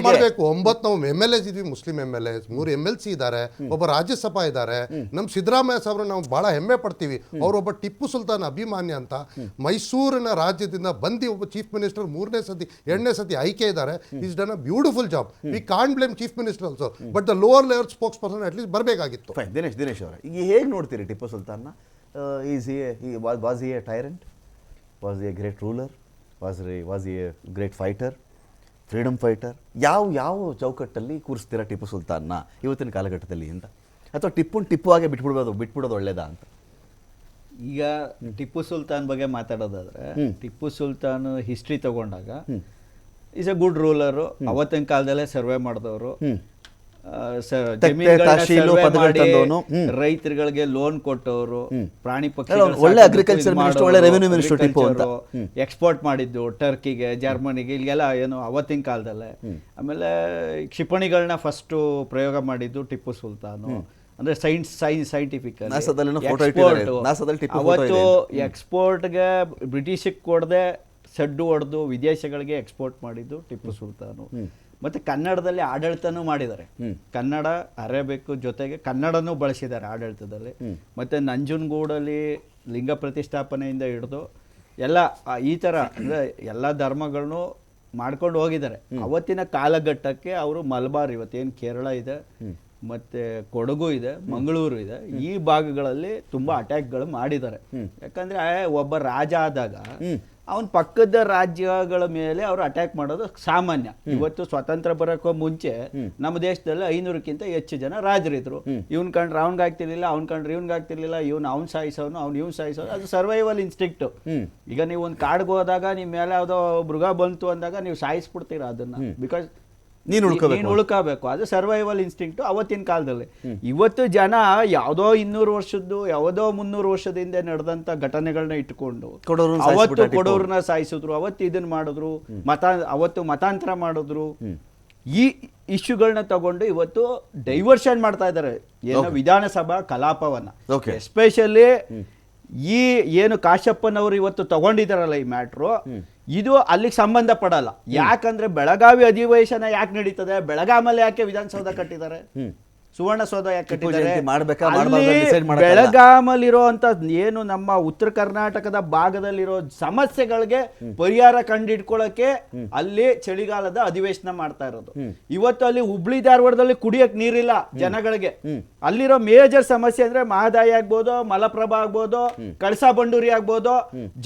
ಮಾಡಬೇಕು. 9 ನಾವು MLAs ಇದ್ವಿ, ಮುಸ್ಲಿಂ MLAs, 3 MLC ಇದ್ದಾರೆ, ಒಬ್ಬ ರಾಜ್ಯಸಭಾ ಇದ್ದಾರೆ. ನಮ್ಮ ಸಿದ್ದರಾಮಯ್ಯ ಸಾಹೇಬ್ರು ನಾವು ಬಹಳ ಹೆಮ್ಮೆ ಪಡ್ತೀವಿ, ಅವರೊಬ್ಬ ಟಿಪ್ಪು ಸುಲ್ತಾನ್ ಅಭಿಮಾನಿ ಅಂತ. ಮೈಸೂರಿನ ರಾಜ್ಯದಿಂದ ಬಂದು ಒಬ್ಬ ಚೀಫ್ ಮಿನಿಸ್ಟರ್ 2ನೇ ಸತಿ ಆಯ್ಕೆ ಇದ್ದಾರೆ. Is done a beautiful job. We can't blame chief minister also, but the lower layer spokes person at least ಬರಬೇಕಾಗಿತ್ತು. ದಿನೇಶ್ ಅವರೇ, ಈಗ ಹೇಗೆ ನೋಡ್ತೀರಿ Tipu ಸುಲ್ತಾನ್ನ? Was he a tyrant? Was he a great ruler? Was he a great fighter? Freedom fighter? ಯಾವ ಚೌಕಟ್ಟಲ್ಲಿ ಕೂರಿಸ್ತೀರಾ ಟಿಪ್ಪು ಸುಲ್ತಾನ್ನ ಇವತ್ತಿನ ಕಾಲಘಟ್ಟದಲ್ಲಿ ಅಂತ? ಅಥವಾ ಟಿಪ್ಪು ಹಾಗೆ ಬಿಟ್ಬಿಡೋದು ಒಳ್ಳೇದಾ ಅಂತ? ಈಗ ಟಿಪ್ಪು ಸುಲ್ತಾನ್ ಬಗ್ಗೆ ಮಾತಾಡೋದಾದ್ರೆ, ಟಿಪ್ಪು ಸುಲ್ತಾನ್ ಹಿಸ್ಟ್ರಿ ತಗೊಂಡಾಗ ಈಸ್ ಎ ಗುಡ್ ರೂಲರು. ಅವತ್ತಿನ ಕಾಲದಲ್ಲೇ ಸರ್ವೆ ಮಾಡಿದವರು, ರೈತರುಗಳಿಗೆ ಲೋನ್ ಕೊಟ್ಟವರು, ಪ್ರಾಣಿ ಪಕ್ಷಿ ಒಳ್ಳೆ ಅಗ್ರಿಕಲ್ಚರ್ ಮಿನಿಸ್ಟರ್, ಒಳ್ಳೆ ರೆವೆನ್ಯೂ ಮಿನಿಸ್ಟರ್ ಟಿಪ್ಪು ಅಂತ. ಎಕ್ಸ್ಪೋರ್ಟ್ ಮಾಡಿದ್ದು ಟರ್ಕಿಗೆ, ಜರ್ಮನಿಗೆ, ಇಲ್ಲೆಲ್ಲ ಏನು ಅವತ್ತಿನ ಕಾಲದಲ್ಲೇ. ಆಮೇಲೆ ಕ್ಷಿಪಣಿಗಳನ್ನ ಫಸ್ಟು ಪ್ರಯೋಗ ಮಾಡಿದ್ದು ಟಿಪ್ಪು ಸುಲ್ತಾನು. ಅಂದ್ರೆ ಸೈಂಟಿಫಿಕ್ ಅವತ್ತು ಎಕ್ಸ್ಪೋರ್ಟ್ಗೆ ಬ್ರಿಟಿಷಿಗೆ ಕೊಡದೆ ಸಡ್ಡು ಹೊಡೆದು ವಿದೇಶಗಳಿಗೆ ಎಕ್ಸ್ಪೋರ್ಟ್ ಮಾಡಿದ್ದು ಟಿಪ್ಪು ಸುಲ್ತಾನು. ಮತ್ತು ಕನ್ನಡದಲ್ಲಿ ಆಡಳಿತನೂ ಮಾಡಿದ್ದಾರೆ. ಕನ್ನಡ ಅರೇಬೇಕು ಜೊತೆಗೆ ಕನ್ನಡನೂ ಬಳಸಿದ್ದಾರೆ ಆಡಳಿತದಲ್ಲಿ. ಮತ್ತು ನಂಜನಗೂಡಲ್ಲಿ ಲಿಂಗ ಪ್ರತಿಷ್ಠಾಪನೆಯಿಂದ ಹಿಡಿದು ಎಲ್ಲ ಈ ಥರ ಅಂದರೆ ಎಲ್ಲ ಧರ್ಮಗಳನ್ನು ಮಾಡ್ಕೊಂಡು ಹೋಗಿದ್ದಾರೆ. ಅವತ್ತಿನ ಕಾಲಘಟ್ಟಕ್ಕೆ ಅವರು ಮಲಬಾರ್, ಇವತ್ತೇನು ಕೇರಳ ಇದೆ ಮತ್ತು ಕೊಡಗು ಇದೆ, ಮಂಗಳೂರು ಇದೆ, ಈ ಭಾಗಗಳಲ್ಲಿ ತುಂಬ ಅಟ್ಯಾಕ್ಗಳು ಮಾಡಿದ್ದಾರೆ. ಯಾಕಂದರೆ ಒಬ್ಬ ರಾಜ ಆದಾಗ ಅವನ ಪಕ್ಕದ ರಾಜ್ಯಗಳ ಮೇಲೆ ಅವರು ಅಟ್ಯಾಕ್ ಮಾಡೋದು ಸಾಮಾನ್ಯ. ಇವತ್ತು ಸ್ವತಂತ್ರ ಬರೋಕ್ಕೂ ಮುಂಚೆ ನಮ್ಮ ದೇಶದಲ್ಲಿ 500ಕ್ಕಿಂತ ಹೆಚ್ಚು ಜನ ರಾಜರಿದ್ರು. ಇವ್ನ ಕಂಡ್ರೆ ಅವ್ನಿಗೆ ಆಗ್ತಿರ್ಲಿಲ್ಲ, ಅವ್ನ ಕಂಡ್ರೆ ಇವ್ನಿಗೆ ಆಗ್ತಿರ್ಲಿಲ್ಲ, ಅವ್ನು ಸಾಯಿಸೋನು, ಇವ್ನು ಸಾಯಿಸೋನು. ಅದು ಸರ್ವೈವಲ್ ಇನ್ಸ್ಟಿಂಕ್ಟ್. ಈಗ ನೀವು ಒಂದು ಕಾಡ್ಗೆ ಹೋದಾಗ ನಿಮ್ಮ ಮೇಲೆ ಯಾವುದೋ ಮೃಗ ಬಂತು ಅಂದಾಗ ನೀವು ಸಾಯಿಸ್ಬಿಡ್ತೀರ ಅದನ್ನ, ಬಿಕಾಸ್ ನೀನು ಉಳ್ಕೋಬೇಕು. ಅದು ಸರ್ವೈವಲ್ ಇನ್ಸ್ಟಿಂಕ್ಟ್ ಅವತ್ತಿನ ಕಾಲದಲ್ಲಿ. ಇವತ್ತು ಜನ ಯಾವುದೋ 200 ವರ್ಷದ್ದು, ಯಾವುದೋ 300 ವರ್ಷದ ಹಿಂದೆ ನಡೆದಂತ ಘಟನೆಗಳನ್ನ ಇಟ್ಕೊಂಡು ಅವತ್ತು ಕೊಡೋರ್ನ ಸಾಯಿಸಿದ್ರು, ಅವತ್ತು ಇದನ್ನ ಮಾಡಿದ್ರು, ಅವತ್ತು ಮತಾಂತರ ಮಾಡಿದ್ರು. ಈ ಇಶ್ಯೂಗಳನ್ನ ತಗೊಂಡು ಇವತ್ತು ಡೈವರ್ಷನ್ ಮಾಡ್ತಾ ಇದ್ದಾರೆ ಏನೋ ವಿಧಾನಸಭಾ ಕಲಾಪವನ್ನ. ಎಸ್ಪೆಷಲಿ ಈ ಏನು ಕಾಶಪ್ಪನವರು ಇವತ್ತು ತಗೊಂಡಿದ್ದಾರಲ್ಲ ಈ ಮ್ಯಾಟ್ರು, ಇದು ಅಲ್ಲಿಗೆ ಸಂಬಂಧ ಪಡಲ್ಲ. ಯಾಕಂದ್ರೆ ಬೆಳಗಾವಿ ಅಧಿವೇಶನ ಯಾಕೆ ನಡೀತದೆ, ಬೆಳಗಾಮಲ್ಲಿ ಯಾಕೆ ವಿಧಾನಸೌಧ ಕಟ್ಟಿದ್ದಾರೆ, ಸುವರ್ಣಸೌಧ ಯಾಕೆ ಕಟ್ಟಿದ್ದಾರೆ, ಬೆಳಗಾಮಲ್ಲಿರೋ ಅಂತ ಏನು ನಮ್ಮ ಉತ್ತರ ಕರ್ನಾಟಕದ ಭಾಗದಲ್ಲಿರೋ ಸಮಸ್ಯೆಗಳಿಗೆ ಪರಿಹಾರ ಕಂಡಿಡ್ಕೊಳ್ಳಕ್ಕೆ ಅಲ್ಲಿ ಚಳಿಗಾಲದ ಅಧಿವೇಶನ ಮಾಡ್ತಾ ಇರೋದು. ಇವತ್ತು ಅಲ್ಲಿ ಹುಬ್ಳಿ ಧಾರವಾಡದಲ್ಲಿ ಕುಡಿಯಕ್ ನೀರಿಲ್ಲ ಜನಗಳಿಗೆ. ಅಲ್ಲಿರೋ ಮೇಜರ್ ಸಮಸ್ಯೆ ಅಂದ್ರೆ ಮಹದಾಯಿ ಆಗ್ಬೋದು, ಮಲಪ್ರಭಾ ಆಗ್ಬೋದು, ಕಳಸಾ ಬಂಡೂರಿ ಆಗ್ಬೋದು.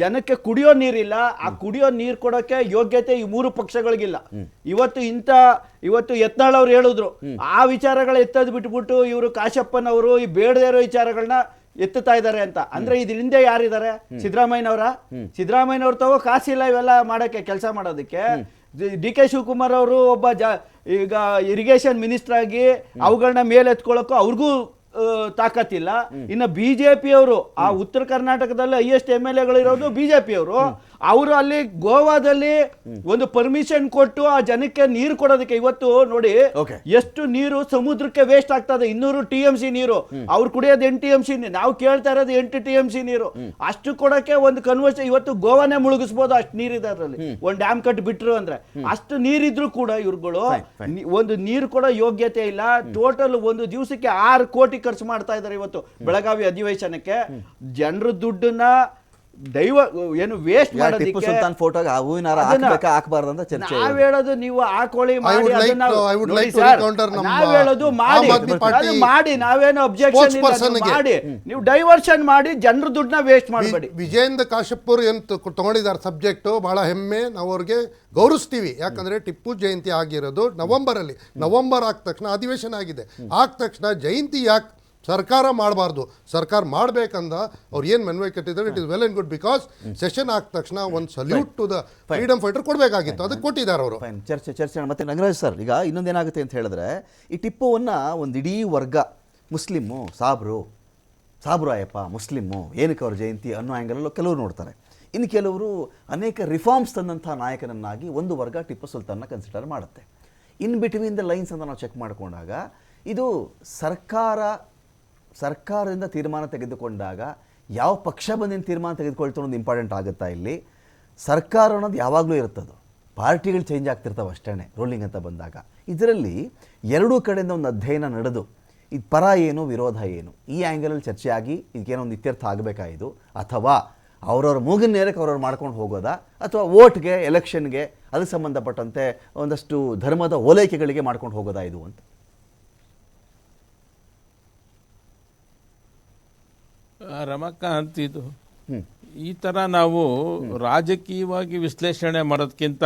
ಜನಕ್ಕೆ ಕುಡಿಯೋ ನೀರಿಲ್ಲ. ಆ ಕುಡಿಯೋ ನೀರು ಕೊಡೋಕೆ ಯೋಗ್ಯತೆ ಈ 3 ಪಕ್ಷಗಳಿಗಿಲ್ಲ. ಇವತ್ತು ಯತ್ನಾಳ್ ಅವ್ರು ಹೇಳಿದ್ರು ಆ ವಿಚಾರಗಳ ಎತ್ತದ್ ಬಿಟ್ಬಿಟ್ಟು ಇವರು ಕಾಶಪ್ಪನವರು ಈ ಬೇಡದೇ ಇರೋ ವಿಚಾರಗಳನ್ನ ಎತ್ತುತ್ತಾ ಇದ್ದಾರೆ ಅಂತ. ಅಂದ್ರೆ ಇದ್ರ ಹಿಂದೆ ಯಾರಿದ್ದಾರೆ? ಸಿದ್ದರಾಮಯ್ಯನವ್ರ ತಗೋ ಕಾಸಿಲ್ಲ ಇವೆಲ್ಲ ಮಾಡಕ್ಕೆ, ಕೆಲಸ ಮಾಡೋದಕ್ಕೆ. DK ಶಿವಕುಮಾರ್ ಅವರು ಒಬ್ಬ ಈಗ ಇರಿಗೇಷನ್ ಮಿನಿಸ್ಟರ್ ಆಗಿ ಅವುಗಳನ್ನ ಮೇಲೆತ್ಕೊಳ್ಳೋಕ್ಕೂ ಅವ್ರಿಗೂ ತಾಕತ್ತಿಲ್ಲ. ಇನ್ನು ಬಿಜೆಪಿ ಅವರು ಆ ಉತ್ತರ ಕರ್ನಾಟಕದಲ್ಲಿ ಹೈಯೆಸ್ಟ್ MLA-ಗಳಿರೋದು ಬಿಜೆಪಿ ಅವರು ಅಲ್ಲಿ ಗೋವಾದಲ್ಲಿ ಒಂದು ಪರ್ಮಿಷನ್ ಕೊಟ್ಟು ಆ ಜನಕ್ಕೆ ನೀರು ಕೊಡೋದಕ್ಕೆ. ಇವತ್ತು ನೋಡಿ ಎಷ್ಟು ನೀರು ಸಮುದ್ರಕ್ಕೆ ವೇಸ್ಟ್ ಆಗ್ತದೆ. 200 TMC ನೀರು, ಅವ್ರು ಕುಡಿಯೋದು 8 TMC, ನಾವು ಕೇಳ್ತಾ ಇರೋದು 8 TMC ನೀರು. ಅಷ್ಟು ಕೊಡಕ್ಕೆ ಒಂದು ಕನ್ವರ್ಷನ್ ಇವತ್ತು ಗೋವಾನೇ ಮುಳುಗಿಸ್ಬೋದು, ಅಷ್ಟು ನೀರಿದೆ ಅದರಲ್ಲಿ. ಒಂದು ಡ್ಯಾಮ್ ಕಟ್ ಬಿಟ್ರು ಅಂದ್ರೆ ಅಷ್ಟು ನೀರಿದ್ರು ಕೂಡ ಇವ್ರುಗಳು ಒಂದು ನೀರು ಕೊಡೋ ಯೋಗ್ಯತೆ ಇಲ್ಲ. ಟೋಟಲ್ ಒಂದು ದಿವಸಕ್ಕೆ 6 ಕೋಟಿ ಖರ್ಚು ಮಾಡ್ತಾ ಇದ್ದಾರೆ ಇವತ್ತು ಬೆಳಗಾವಿ ಅಧಿವೇಶನಕ್ಕೆ. ಜನರ ದುಡ್ಡನ್ನ ಏನು ವೇಸ್ಟ್ ಮಾಡೋದಕ್ಕೆ ನಾವ್ ಹೇಳೋದು ನೀವು ಹಾಕೊಳ್ಳಿ ಮಾಡಿ, ನಾವೇನು ಅಬ್ಜೆಕ್ಷನ್ ಮಾಡಿ, ನೀವು ಡೈವರ್ಷನ್ ಮಾಡಿ ಜನರ ದುಡ್ಡನ್ನ ವೇಸ್ಟ್ ಮಾಡಬೇಡಿ. ವಿಜಯೇಂದ್ರ ಕಾಶಪ್ಪ ಅವರು ಏನು ತಗೊಂಡಿದ್ದಾರೆ ಸಬ್ಜೆಕ್ಟ್, ಬಹಳ ಹೆಮ್ಮೆ, ನಾವು ಅವ್ರಿಗೆ ಗೌರವಿಸ್ತೀವಿ. ಯಾಕಂದ್ರೆ ಟಿಪ್ಪು ಜಯಂತಿ ಆಗಿರೋದು ನವೆಂಬರಲ್ಲಿ. ನವೆಂಬರ್ ಆದ ತಕ್ಷಣ ಅಧಿವೇಶನ ಆಗಿದೆ. ಆದ ತಕ್ಷಣ ಜಯಂತಿ ಯಾಕೆ ಸರ್ಕಾರ ಮಾಡಬಾರ್ದು, ಸರ್ಕಾರ ಮಾಡಬೇಕಂದ ಅವ್ರು ಏನು ಮನವಿ ಕಟ್ಟಿದ್ದಾರೆ. It is well and good, because session ಆದ ತಕ್ಷಣ ಒಂದು salute to the freedom fighter ಕೊಡಬೇಕಾಗಿತ್ತು, ಅದಕ್ಕೆ ಕೊಟ್ಟಿದ್ದಾರೆ ಅವರು. ಚರ್ಚೆ ಮತ್ತೆ ರಂಗರಾಜ್ ಸರ್, ಈಗ ಇನ್ನೊಂದೇನಾಗುತ್ತೆ ಅಂತ ಹೇಳಿದ್ರೆ, ಈ ಟಿಪ್ಪುವನ್ನು ಒಂದು ಇಡೀ ವರ್ಗ, ಮುಸ್ಲಿಮ್ಮು ಸಾಬುರಾಯಪ್ಪ ಮುಸ್ಲಿಮ್ಮು, ಏನಕ್ಕೆ ಅವ್ರ ಜಯಂತಿ ಅನ್ನೋ ಆ್ಯಂಗಲಲ್ಲೂ ಕೆಲವರು ನೋಡ್ತಾರೆ. ಇನ್ನು ಕೆಲವರು ಅನೇಕ ರಿಫಾರ್ಮ್ಸ್ ತಂದಂಥ ನಾಯಕನನ್ನಾಗಿ ಒಂದು ವರ್ಗ ಟಿಪ್ಪು ಸುಲ್ತಾನ್ನ ಕನ್ಸಿಡರ್ ಮಾಡುತ್ತೆ. ಇನ್ ಬಿಟ್ವೀನ್ ದ ಲೈನ್ಸ್ ಅಂತ ನಾವು ಚೆಕ್ ಮಾಡಿಕೊಂಡಾಗ ಇದು ಸರ್ಕಾರದಿಂದ ತೀರ್ಮಾನ ತೆಗೆದುಕೊಂಡಾಗ ಯಾವ ಪಕ್ಷ ಬಂದಿನ ತೀರ್ಮಾನ ತೆಗೆದುಕೊಳ್ತಾ ಅನ್ನೋದು ಇಂಪಾರ್ಟೆಂಟ್ ಆಗುತ್ತಾ? ಇಲ್ಲಿ ಸರ್ಕಾರ ಅನ್ನೋದು ಯಾವಾಗಲೂ ಇರುತ್ತದು, ಪಾರ್ಟಿಗಳು ಚೇಂಜ್ ಆಗ್ತಿರ್ತಾವೆ ಅಷ್ಟೇ ರೂಲಿಂಗ್ ಅಂತ ಬಂದಾಗ. ಇದರಲ್ಲಿ ಎರಡೂ ಕಡೆಯಿಂದ ಒಂದು ಅಧ್ಯಯನ ನಡೆದು ಇದು ಪರ ಏನು ವಿರೋಧ ಏನು ಈ ಆ್ಯಂಗಲಲ್ಲಿ ಚರ್ಚೆ ಆಗಿ ಇದಕ್ಕೇನೋ ಒಂದು ಇತ್ಯರ್ಥ ಆಗಬೇಕಾಯಿತು, ಅಥವಾ ಅವ್ರವ್ರ ಮೂಗಿನ ನೇರಕ್ಕೆ ಅವ್ರವ್ರು ಮಾಡ್ಕೊಂಡು ಹೋಗೋದಾ, ಅಥವಾ ವೋಟ್ಗೆ ಎಲೆಕ್ಷನ್ಗೆ ಅದಕ್ಕೆ ಸಂಬಂಧಪಟ್ಟಂತೆ ಒಂದಷ್ಟು ಧರ್ಮದ ಓಲೈಕೆಗಳಿಗೆ ಮಾಡ್ಕೊಂಡು ಹೋಗೋದಾ ಇದು ಅಂತ? ರಮಾಕಾಂತ್, ಇದು ಈ ಥರ ನಾವು ರಾಜಕೀಯವಾಗಿ ವಿಶ್ಲೇಷಣೆ ಮಾಡೋದಕ್ಕಿಂತ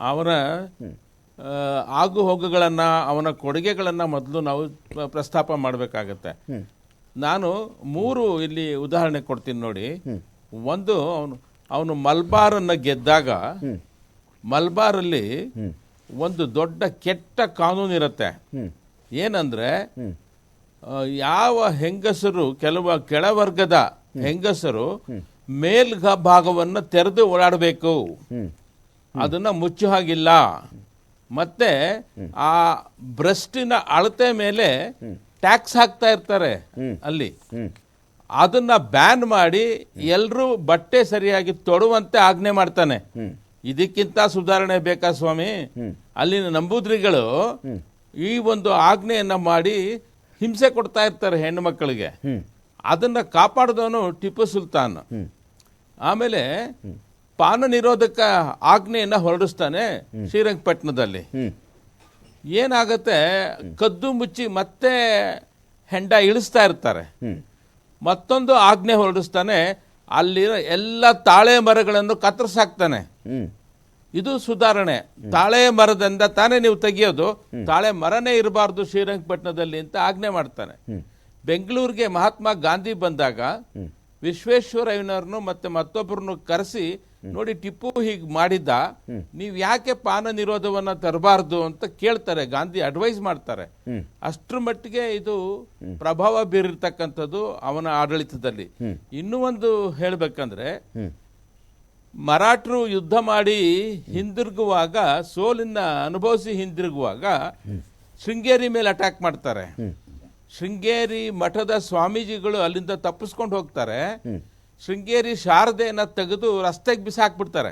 ಅವರ ಆಗು ಹೋಗುಗಳನ್ನು, ಅವನ ಕೊಡುಗೆಗಳನ್ನು ಮೊದಲು ನಾವು ಪ್ರಸ್ತಾಪ ಮಾಡಬೇಕಾಗತ್ತೆ. ನಾನು 3 ಇಲ್ಲಿ ಉದಾಹರಣೆ ಕೊಡ್ತೀನಿ ನೋಡಿ. ಒಂದು, ಅವನು ಮಲ್ಬಾರನ್ನು ಗೆದ್ದಾಗ ಮಲ್ಬಾರಲ್ಲಿ ಒಂದು ದೊಡ್ಡ ಕೆಟ್ಟ ಕಾನೂನು ಇರುತ್ತೆ. ಏನಂದ್ರೆ ಯಾವ ಹೆಂಗಸರು, ಕೆಲವು ಕೆಳವರ್ಗದ ಹೆಂಗಸರು ಮೇಲ್ಭಾಗವನ್ನು ತೆರೆದು ಓಡಾಡಬೇಕು, ಅದನ್ನ ಮುಚ್ಚು ಹಾಗಿಲ್ಲ. ಮತ್ತೆ ಆ ಬ್ರೆಸ್ಟಿನ ಅಳತೆ ಮೇಲೆ ಟ್ಯಾಕ್ಸ್ ಹಾಕ್ತಾ ಇರ್ತಾರೆ ಅಲ್ಲಿ, ಅದನ್ನ ಬ್ಯಾನ್ ಮಾಡಿ ಎಲ್ಲರೂ ಬಟ್ಟೆ ಸರಿಯಾಗಿ ತೊಡುವಂತೆ ಆಜ್ಞೆ ಮಾಡ್ತಾನೆ. ಇದಕ್ಕಿಂತ ಸುಧಾರಣೆ ಬೇಕಾ ಸ್ವಾಮಿ? ಅಲ್ಲಿನ ನಂಬೂದ್ರಿಗಳು ಈ ಒಂದು ಆಜ್ಞೆಯನ್ನ ಮಾಡಿ ಹಿಂಸೆ ಕೊಡ್ತಾ ಇರ್ತಾರೆ ಹೆಣ್ಣು ಮಕ್ಕಳಿಗೆ. ಅದನ್ನ ಕಾಪಾಡಿದವನು ಟಿಪ್ಪು ಸುಲ್ತಾನ್. ಆಮೇಲೆ ಪಾನ ನಿರೋಧಕ ಆಜ್ಞೆಯನ್ನ ಹೊರಡಿಸ್ತಾನೆ ಶ್ರೀರಂಗಪಟ್ಟಣದಲ್ಲಿ. ಏನಾಗತ್ತೆ, ಕದ್ದು ಮುಚ್ಚಿ ಮತ್ತೆ ಹೆಂಡ ಇಳಿಸ್ತಾ ಇರ್ತಾರೆ. ಮತ್ತೊಂದು ಆಜ್ಞೆ ಹೊರಡಿಸ್ತಾನೆ, ಅಲ್ಲಿರೋ ಎಲ್ಲ ತಾಳೆ ಮರಗಳನ್ನು ಕತ್ತರಿಸಾಕ್ತಾನೆ. ಇದು ಸುಧಾರಣೆ. ತಾಳೆ ಮರದಿಂದ ತಾನೇ ನೀವು ತೆಗಿಯೋದು, ತಾಳೆ ಮರನೇ ಇರಬಾರ್ದು ಶ್ರೀರಂಗಪಟ್ಟಣದಲ್ಲಿ ಅಂತ ಆಜ್ಞೆ ಮಾಡ್ತಾನೆ. ಬೆಂಗಳೂರಿಗೆ ಮಹಾತ್ಮ ಗಾಂಧಿ ಬಂದಾಗ ವಿಶ್ವೇಶ್ವರಯ್ಯನವ್ರನ್ನು ಮತ್ತೆ ಮತ್ತೊಬ್ಬರನ್ನು ಕರೆಸಿ, ನೋಡಿ ಟಿಪ್ಪು ಹೀಗೆ ಮಾಡಿದ್ದ, ನೀವು ಯಾಕೆ ಪಾನ ನಿರೋಧವನ್ನ ತರಬಾರ್ದು ಅಂತ ಕೇಳ್ತಾರೆ. ಗಾಂಧಿ ಅಡ್ವೈಸ್ ಮಾಡ್ತಾರೆ. ಅಷ್ಟ್ರ ಮಟ್ಟಿಗೆ ಇದು ಪ್ರಭಾವ ಬೀರಿರ್ತಕ್ಕಂಥದ್ದು ಅವನ ಆಡಳಿತದಲ್ಲಿ. ಇನ್ನೂ ಒಂದು ಹೇಳ್ಬೇಕಂದ್ರೆ, ಮರಾಠರು ಯುದ್ಧ ಮಾಡಿ ಹಿಂದಿರುಗುವಾಗ, ಸೋಲಿನ ಅನುಭವಿಸಿ ಹಿಂದಿರುಗುವಾಗ ಶೃಂಗೇರಿ ಮೇಲೆ ಅಟ್ಯಾಕ್ ಮಾಡ್ತಾರೆ. ಶೃಂಗೇರಿ ಮಠದ ಸ್ವಾಮೀಜಿಗಳು ಅಲ್ಲಿಂದ ತಪ್ಪಿಸ್ಕೊಂಡು ಹೋಗ್ತಾರೆ. ಶೃಂಗೇರಿ ಶಾರದೆಯನ್ನ ತೆಗೆದು ರಸ್ತೆಗೆ ಬಿಸಾಕ್ಬಿಡ್ತಾರೆ.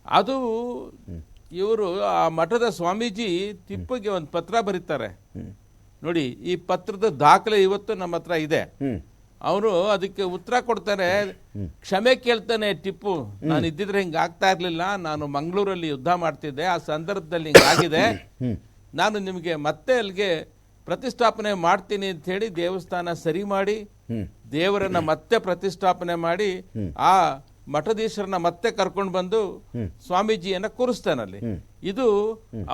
ಅದು ಇವರು ಆ ಮಠದ ಸ್ವಾಮೀಜಿ ಟಿಪ್ಪುಗೆ ಒಂದು ಪತ್ರ ಬರೀತಾರೆ ನೋಡಿ. ಈ ಪತ್ರದ ದಾಖಲೆ ಇವತ್ತು ನಮ್ಮ ಹತ್ರ ಇದೆ. ಅವನು ಅದಕ್ಕೆ ಉತ್ತರ ಕೊಡ್ತಾನೆ, ಕ್ಷಮೆ ಕೇಳ್ತಾನೆ ಟಿಪ್ಪು, ನಾನು ಇದ್ದಿದ್ರೆ ಹಿಂಗೆ ಆಗ್ತಾ ಇರ್ಲಿಲ್ಲ, ನಾನು ಮಂಗಳೂರಲ್ಲಿ ಯುದ್ಧ ಮಾಡ್ತಿದ್ದೆ, ಆ ಸಂದರ್ಭದಲ್ಲಿ ಹಿಂಗಾಗಿದೆ, ನಾನು ನಿಮಗೆ ಮತ್ತೆ ಅಲ್ಲಿಗೆ ಪ್ರತಿಷ್ಠಾಪನೆ ಮಾಡ್ತೀನಿ ಅಂತ ಹೇಳಿ ದೇವಸ್ಥಾನ ಸರಿ ಮಾಡಿ ದೇವರನ್ನ ಮತ್ತೆ ಪ್ರತಿಷ್ಠಾಪನೆ ಮಾಡಿ ಆ ಮಠದೀಶ್ವರನ್ನ ಮತ್ತೆ ಕರ್ಕೊಂಡು ಬಂದು ಸ್ವಾಮೀಜಿಯನ್ನ ಕೂರಿಸ್ತಾನಲ್ಲಿ. ಇದು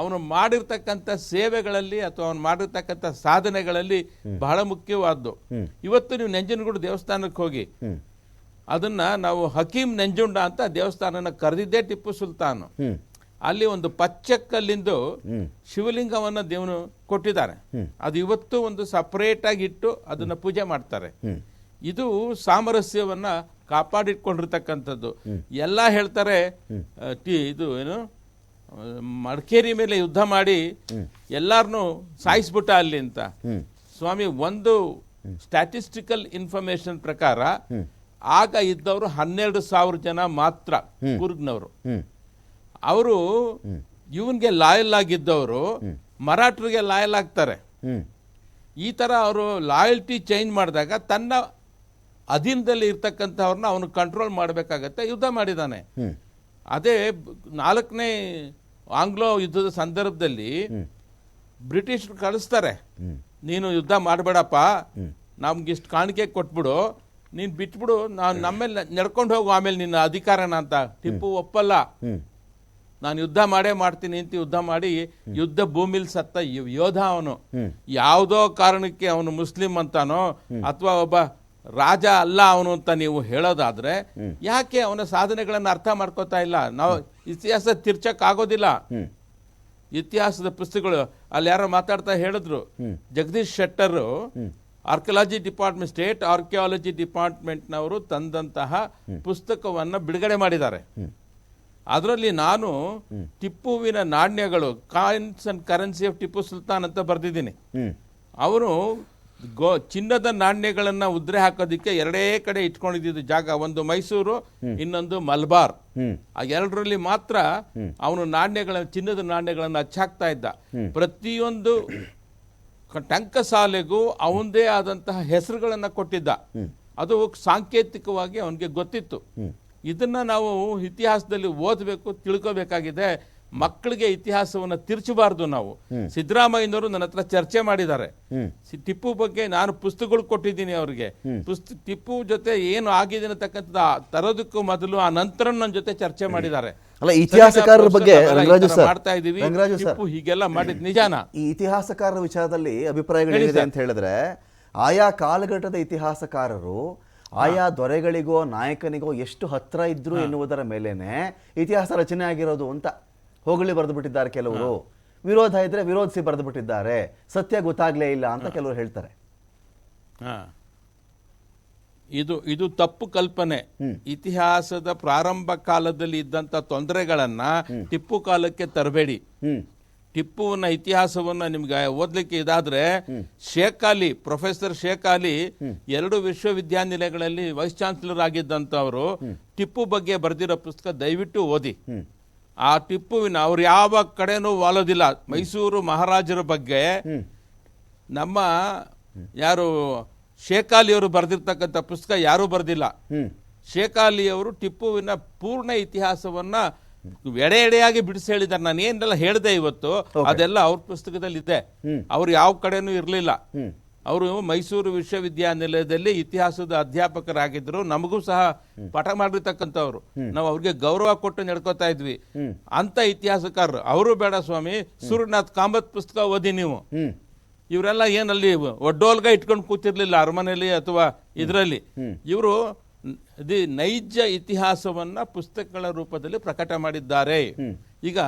ಅವನು ಮಾಡಿರ್ತಕ್ಕಂಥ ಸೇವೆಗಳಲ್ಲಿ ಅಥವಾ ಅವನು ಮಾಡಿರ್ತಕ್ಕಂಥ ಸಾಧನೆಗಳಲ್ಲಿ ಬಹಳ ಮುಖ್ಯವಾದ್ದು. ಇವತ್ತು ನೀವು ನಂಜನಗೂಡು ದೇವಸ್ಥಾನಕ್ಕೆ ಹೋಗಿ, ಅದನ್ನ ನಾವು ಹಕೀಂ ನಂಜುಂಡ ಅಂತ ದೇವಸ್ಥಾನನ ಕರೆದಿದ್ದೇ ಟಿಪ್ಪು ಸುಲ್ತಾನ್. ಅಲ್ಲಿ ಒಂದು ಪಚ್ಚಕ್ಕಲ್ಲಿಂದು ಶಿವಲಿಂಗವನ್ನ ದೇವನು ಕೊಟ್ಟಿದ್ದಾರೆ. ಅದು ಇವತ್ತು ಒಂದು ಸಪರೇಟ್ ಆಗಿ ಇಟ್ಟು ಅದನ್ನ ಪೂಜೆ ಮಾಡ್ತಾರೆ. ಇದು ಸಾಮರಸ್ಯವನ್ನ ಕಾಪಾಡಿಟ್ಕೊಂಡಿರ್ತಕ್ಕಂಥದ್ದು. ಎಲ್ಲ ಹೇಳ್ತಾರೆ ಇದು ಏನು ಮಡಿಕೇರಿ ಮೇಲೆ ಯುದ್ಧ ಮಾಡಿ ಎಲ್ಲಾರನ್ನು ಸಾಯಿಸ್ಬಿಟ್ಟ ಅಲ್ಲಿ ಅಂತ. ಸ್ವಾಮಿ, ಒಂದು ಸ್ಟ್ಯಾಟಿಸ್ಟಿಕಲ್ ಇನ್ಫಾರ್ಮೇಶನ್ ಪ್ರಕಾರ ಆಗ ಇದ್ದವರು 12,000 ಜನ ಮಾತ್ರ ಕೂರ್ಗ್ನವರು. ಅವರು ಇವನ್ಗೆ ಲಾಯಲ್ ಆಗಿದ್ದವರು ಮರಾಠರಿಗೆ ಲಾಯಲ್ ಆಗ್ತಾರೆ. ಈ ತರ ಅವರು ಲಾಯಲ್ಟಿ ಚೇಂಜ್ ಮಾಡಿದಾಗ ತನ್ನ ಅಧೀನದಲ್ಲಿ ಇರ್ತಕ್ಕಂಥವ್ರನ್ನ ಅವನು ಕಂಟ್ರೋಲ್ ಮಾಡಬೇಕಾಗತ್ತೆ. ಯುದ್ಧ ಮಾಡಿದಾನೆ. ಅದೇ 4ನೇ ಆಂಗ್ಲೋ ಯುದ್ಧದ ಸಂದರ್ಭದಲ್ಲಿ ಬ್ರಿಟಿಷರು ಕಳಿಸ್ತಾರೆ, ನೀನು ಯುದ್ಧ ಮಾಡಬೇಡಪ್ಪ, ನಮ್ಗೆ ಇಷ್ಟು ಕಾಣಿಕೆ ಕೊಟ್ಬಿಡು, ನೀನ್ ಬಿಟ್ಬಿಡು, ನಾನು ನಮ್ಮೇಲೆ ನಡ್ಕೊಂಡು ಹೋಗು ಆಮೇಲೆ ನಿನ್ನ ಅಧಿಕಾರನ ಅಂತ. ಟಿಪ್ಪು ಒಪ್ಪಲ್ಲ, ನಾನು ಯುದ್ಧ ಮಾಡೇ ಮಾಡ್ತೀನಿ ಅಂತ ಯುದ್ಧ ಮಾಡಿ ಯುದ್ಧ ಭೂಮಿಲಿ ಸತ್ತ ಯೋಧ ಅವನು. ಯಾವುದೋ ಕಾರಣಕ್ಕೆ ಅವನು ಮುಸ್ಲಿಂ ಅಂತಾನೋ ಅಥವಾ ಒಬ್ಬ ರಾಜ ಅಲ್ಲ ಅವನು ಅಂತ ನೀವು ಹೇಳೋದಾದ್ರೆ ಯಾಕೆ ಅವನ ಸಾಧನೆಗಳನ್ನ ಅರ್ಥ ಮಾಡ್ಕೋತಾ ಇಲ್ಲ? ನಾವು ಇತಿಹಾಸ ತಿರ್ಚಕ್ ಆಗೋದಿಲ್ಲ. ಇತಿಹಾಸದ ಪುಸ್ತಕಗಳು ಅಲ್ಲಿ ಯಾರೋ ಮಾತಾಡ್ತಾ ಹೇಳಿದ್ರು, Jagadish Shettar archaeology department, state archaeology ಡಿಪಾರ್ಟ್ಮೆಂಟ್ನವರು ತಂದಂತಹ ಪುಸ್ತಕವನ್ನ ಬಿಡುಗಡೆ ಮಾಡಿದ್ದಾರೆ. ಅದರಲ್ಲಿ ನಾನು ಟಿಪ್ಪುವಿನ ನಾಣ್ಯಗಳು, coins and currency of Tipu Sultan ಅಂತ ಬರೆದಿದ್ದೀನಿ. ಅವನು ಚಿನ್ನದ ನಾಣ್ಯಗಳನ್ನ ಉದ್ರೆ ಹಾಕೋದಿಕ್ಕೆ 2 ಕಡೆ ಇಟ್ಕೊಂಡಿದ್ದು ಜಾಗ, ಒಂದು ಮೈಸೂರು, ಇನ್ನೊಂದು ಮಲಬಾರ್. ಆ 2ರಲ್ಲಿ ಮಾತ್ರ ಅವನು ಚಿನ್ನದ ನಾಣ್ಯಗಳನ್ನ ಹಚ್ಚಾಕ್ತಾ ಇದ್ದ. ಪ್ರತಿಯೊಂದು ಟಂಕಸಾಲೆಗೂ ಅವನದೇ ಆದಂತಹ ಹೆಸರುಗಳನ್ನ ಕೊಟ್ಟಿದ್ದ. ಅದು ಸಾಂಕೇತಿಕವಾಗಿ ಅವನಿಗೆ ಗೊತ್ತಿತ್ತು. ಇದನ್ನ ನಾವು ಇತಿಹಾಸದಲ್ಲಿ ಓದಬೇಕು, ತಿಳ್ಕೋಬೇಕಾಗಿದೆ. ಮಕ್ಕಳಿಗೆ ಇತಿಹಾಸವನ್ನು ತಿರ್ಚಬಾರ್ದು ನಾವು. ಸಿದ್ದರಾಮಯ್ಯನವರು ನನ್ನ ಹತ್ರ ಚರ್ಚೆ ಮಾಡಿದ್ದಾರೆ. ಟಿಪ್ಪು ಬಗ್ಗೆ ನಾನು ಪುಸ್ತಕಗಳು ಕೊಟ್ಟಿದ್ದೀನಿ ಅವ್ರಿಗೆ. ಟಿಪ್ಪು ಜೊತೆ ಏನು ಆಗಿದೆ ಅನ್ನತಕ್ಕಂಥದ್ದು ತರೋದಕ್ಕೂ ಮೊದಲು ಆ ನಂತರ ನನ್ನ ಜೊತೆ ಚರ್ಚೆ ಮಾಡಿದ್ದಾರೆ. ಅಲ್ಲ, ಇತಿಹಾಸಕಾರರ ಬಗ್ಗೆ ಮಾಡ್ತಾ ಇದೀವಿ, ಟಿಪ್ಪು ಹೀಗೆಲ್ಲ ಮಾಡಿದ್ ನಿಜಾನ? ಈ ಇತಿಹಾಸಕಾರರ ವಿಚಾರದಲ್ಲಿ ಅಭಿಪ್ರಾಯಗಳಿದೆ ಅಂತ ಹೇಳಿದ್ರೆ, ಆಯಾ ಕಾಲಘಟ್ಟದ ಇತಿಹಾಸಕಾರರು ಆಯಾ ದೊರೆಗಳಿಗೋ ನಾಯಕನಿಗೋ ಎಷ್ಟು ಹತ್ರ ಇದ್ರು ಎನ್ನುವುದರ ಮೇಲೇನೆ ಇತಿಹಾಸ ರಚನೆ ಆಗಿರೋದು ಅಂತ ಹೋಗಲಿ ಬರೆದು ಬಿಟ್ಟಿದ್ದಾರೆ ಕೆಲವರು. ವಿರೋಧ ಇದ್ರೆ ವಿರೋಧಿಸಿ ಬರೆದು ಬಿಟ್ಟಿದ್ದಾರೆ, ಸತ್ಯ ಗೊತ್ತಾಗ್ಲೇ ಇಲ್ಲ ಅಂತ ಕೆಲವರು ಹೇಳ್ತಾರೆ. ಇದು ತಪ್ಪು ಕಲ್ಪನೆ. ಇತಿಹಾಸದ ಪ್ರಾರಂಭ ಕಾಲದಲ್ಲಿ ಇದ್ದಂತ ತೊಂದರೆಗಳನ್ನ ಟಿಪ್ಪು ಕಾಲಕ್ಕೆ ತರಬೇಡಿ. ಟಿಪ್ಪುವಿನ ಇತಿಹಾಸವನ್ನ ನಿಮ್ಗೆ ಓದ್ಲಿಕ್ಕೆ ಇದಾದ್ರೆ ಶೇಖ್ ಅಲಿ, ಪ್ರೊಫೆಸರ್ ಶೇಖ್ ಅಲಿ 2 ವಿಶ್ವವಿದ್ಯಾನಿಲಯಗಳಲ್ಲಿ ವೈಸ್ ಚಾನ್ಸಲರ್ ಆಗಿದ್ದಂಥವ್ರು ಟಿಪ್ಪು ಬಗ್ಗೆ ಬರೆದಿರೋ ಪುಸ್ತಕ ದಯವಿಟ್ಟು ಓದಿ. ಆ ಟಿಪ್ಪುವಿನ ಅವ್ರು ಯಾವ ಕಡೆನೂ ವಾಲೋದಿಲ್ಲ. ಮೈಸೂರು ಮಹಾರಾಜರ ಬಗ್ಗೆ ನಮ್ಮ ಯಾರು ಶೇಖ್ ಅಲಿ ಅವರು ಬರೆದಿರ್ತಕ್ಕಂಥ ಪುಸ್ತಕ ಯಾರೂ ಬರೆದಿಲ್ಲ. ಶೇಖ್ ಅಲಿ ಅವರು ಟಿಪ್ಪುವಿನ ಪೂರ್ಣ ಇತಿಹಾಸವನ್ನ ಎಡೆ ಎಡೆಯಾಗಿ ಬಿಡಿಸಿ ಹೇಳಿದ್ದಾರೆ. ನಾನು ಏನೆಲ್ಲ ಹೇಳಿದೆ ಇವತ್ತು ಅದೆಲ್ಲ ಅವ್ರ ಪುಸ್ತಕದಲ್ಲಿ ಇದೆ. ಅವ್ರು ಯಾವ ಕಡೆನೂ ಇರಲಿಲ್ಲ. ಅವರು ಮೈಸೂರು ವಿಶ್ವವಿದ್ಯಾನಿಲಯದಲ್ಲಿ ಇತಿಹಾಸದ ಅಧ್ಯಾಪಕರಾಗಿದ್ರು. ನಮಗೂ ಸಹ ಪಾಠ ಮಾಡಿರ್ತಕ್ಕಂಥವ್ರು. ನಾವು ಅವ್ರಿಗೆ ಗೌರವ ಕೊಟ್ಟು ನಡ್ಕೋತಾ ಇದ್ವಿ. ಅಂತ ಇತಿಹಾಸಕಾರರು ಅವರು. ಬೇಡ ಸ್ವಾಮಿ, ಸೂರ್ಯನಾಥ್ ಕಾಮತ್ ಪುಸ್ತಕ ಓದಿ ನೀವು. ಇವರೆಲ್ಲ ಏನಲ್ಲಿ ಒಡ್ಡೋಲ್ಗ ಇಟ್ಕೊಂಡು ಕೂತಿರ್ಲಿಲ್ಲ ಅರಮನೆಯಲ್ಲಿ ಅಥವಾ ಇದರಲ್ಲಿ. ಇವರು ನೈಜ ಇತಿಹಾಸವನ್ನ ಪುಸ್ತಕಗಳ ರೂಪದಲ್ಲಿ ಪ್ರಕಟ ಮಾಡಿದ್ದಾರೆ. ಈಗ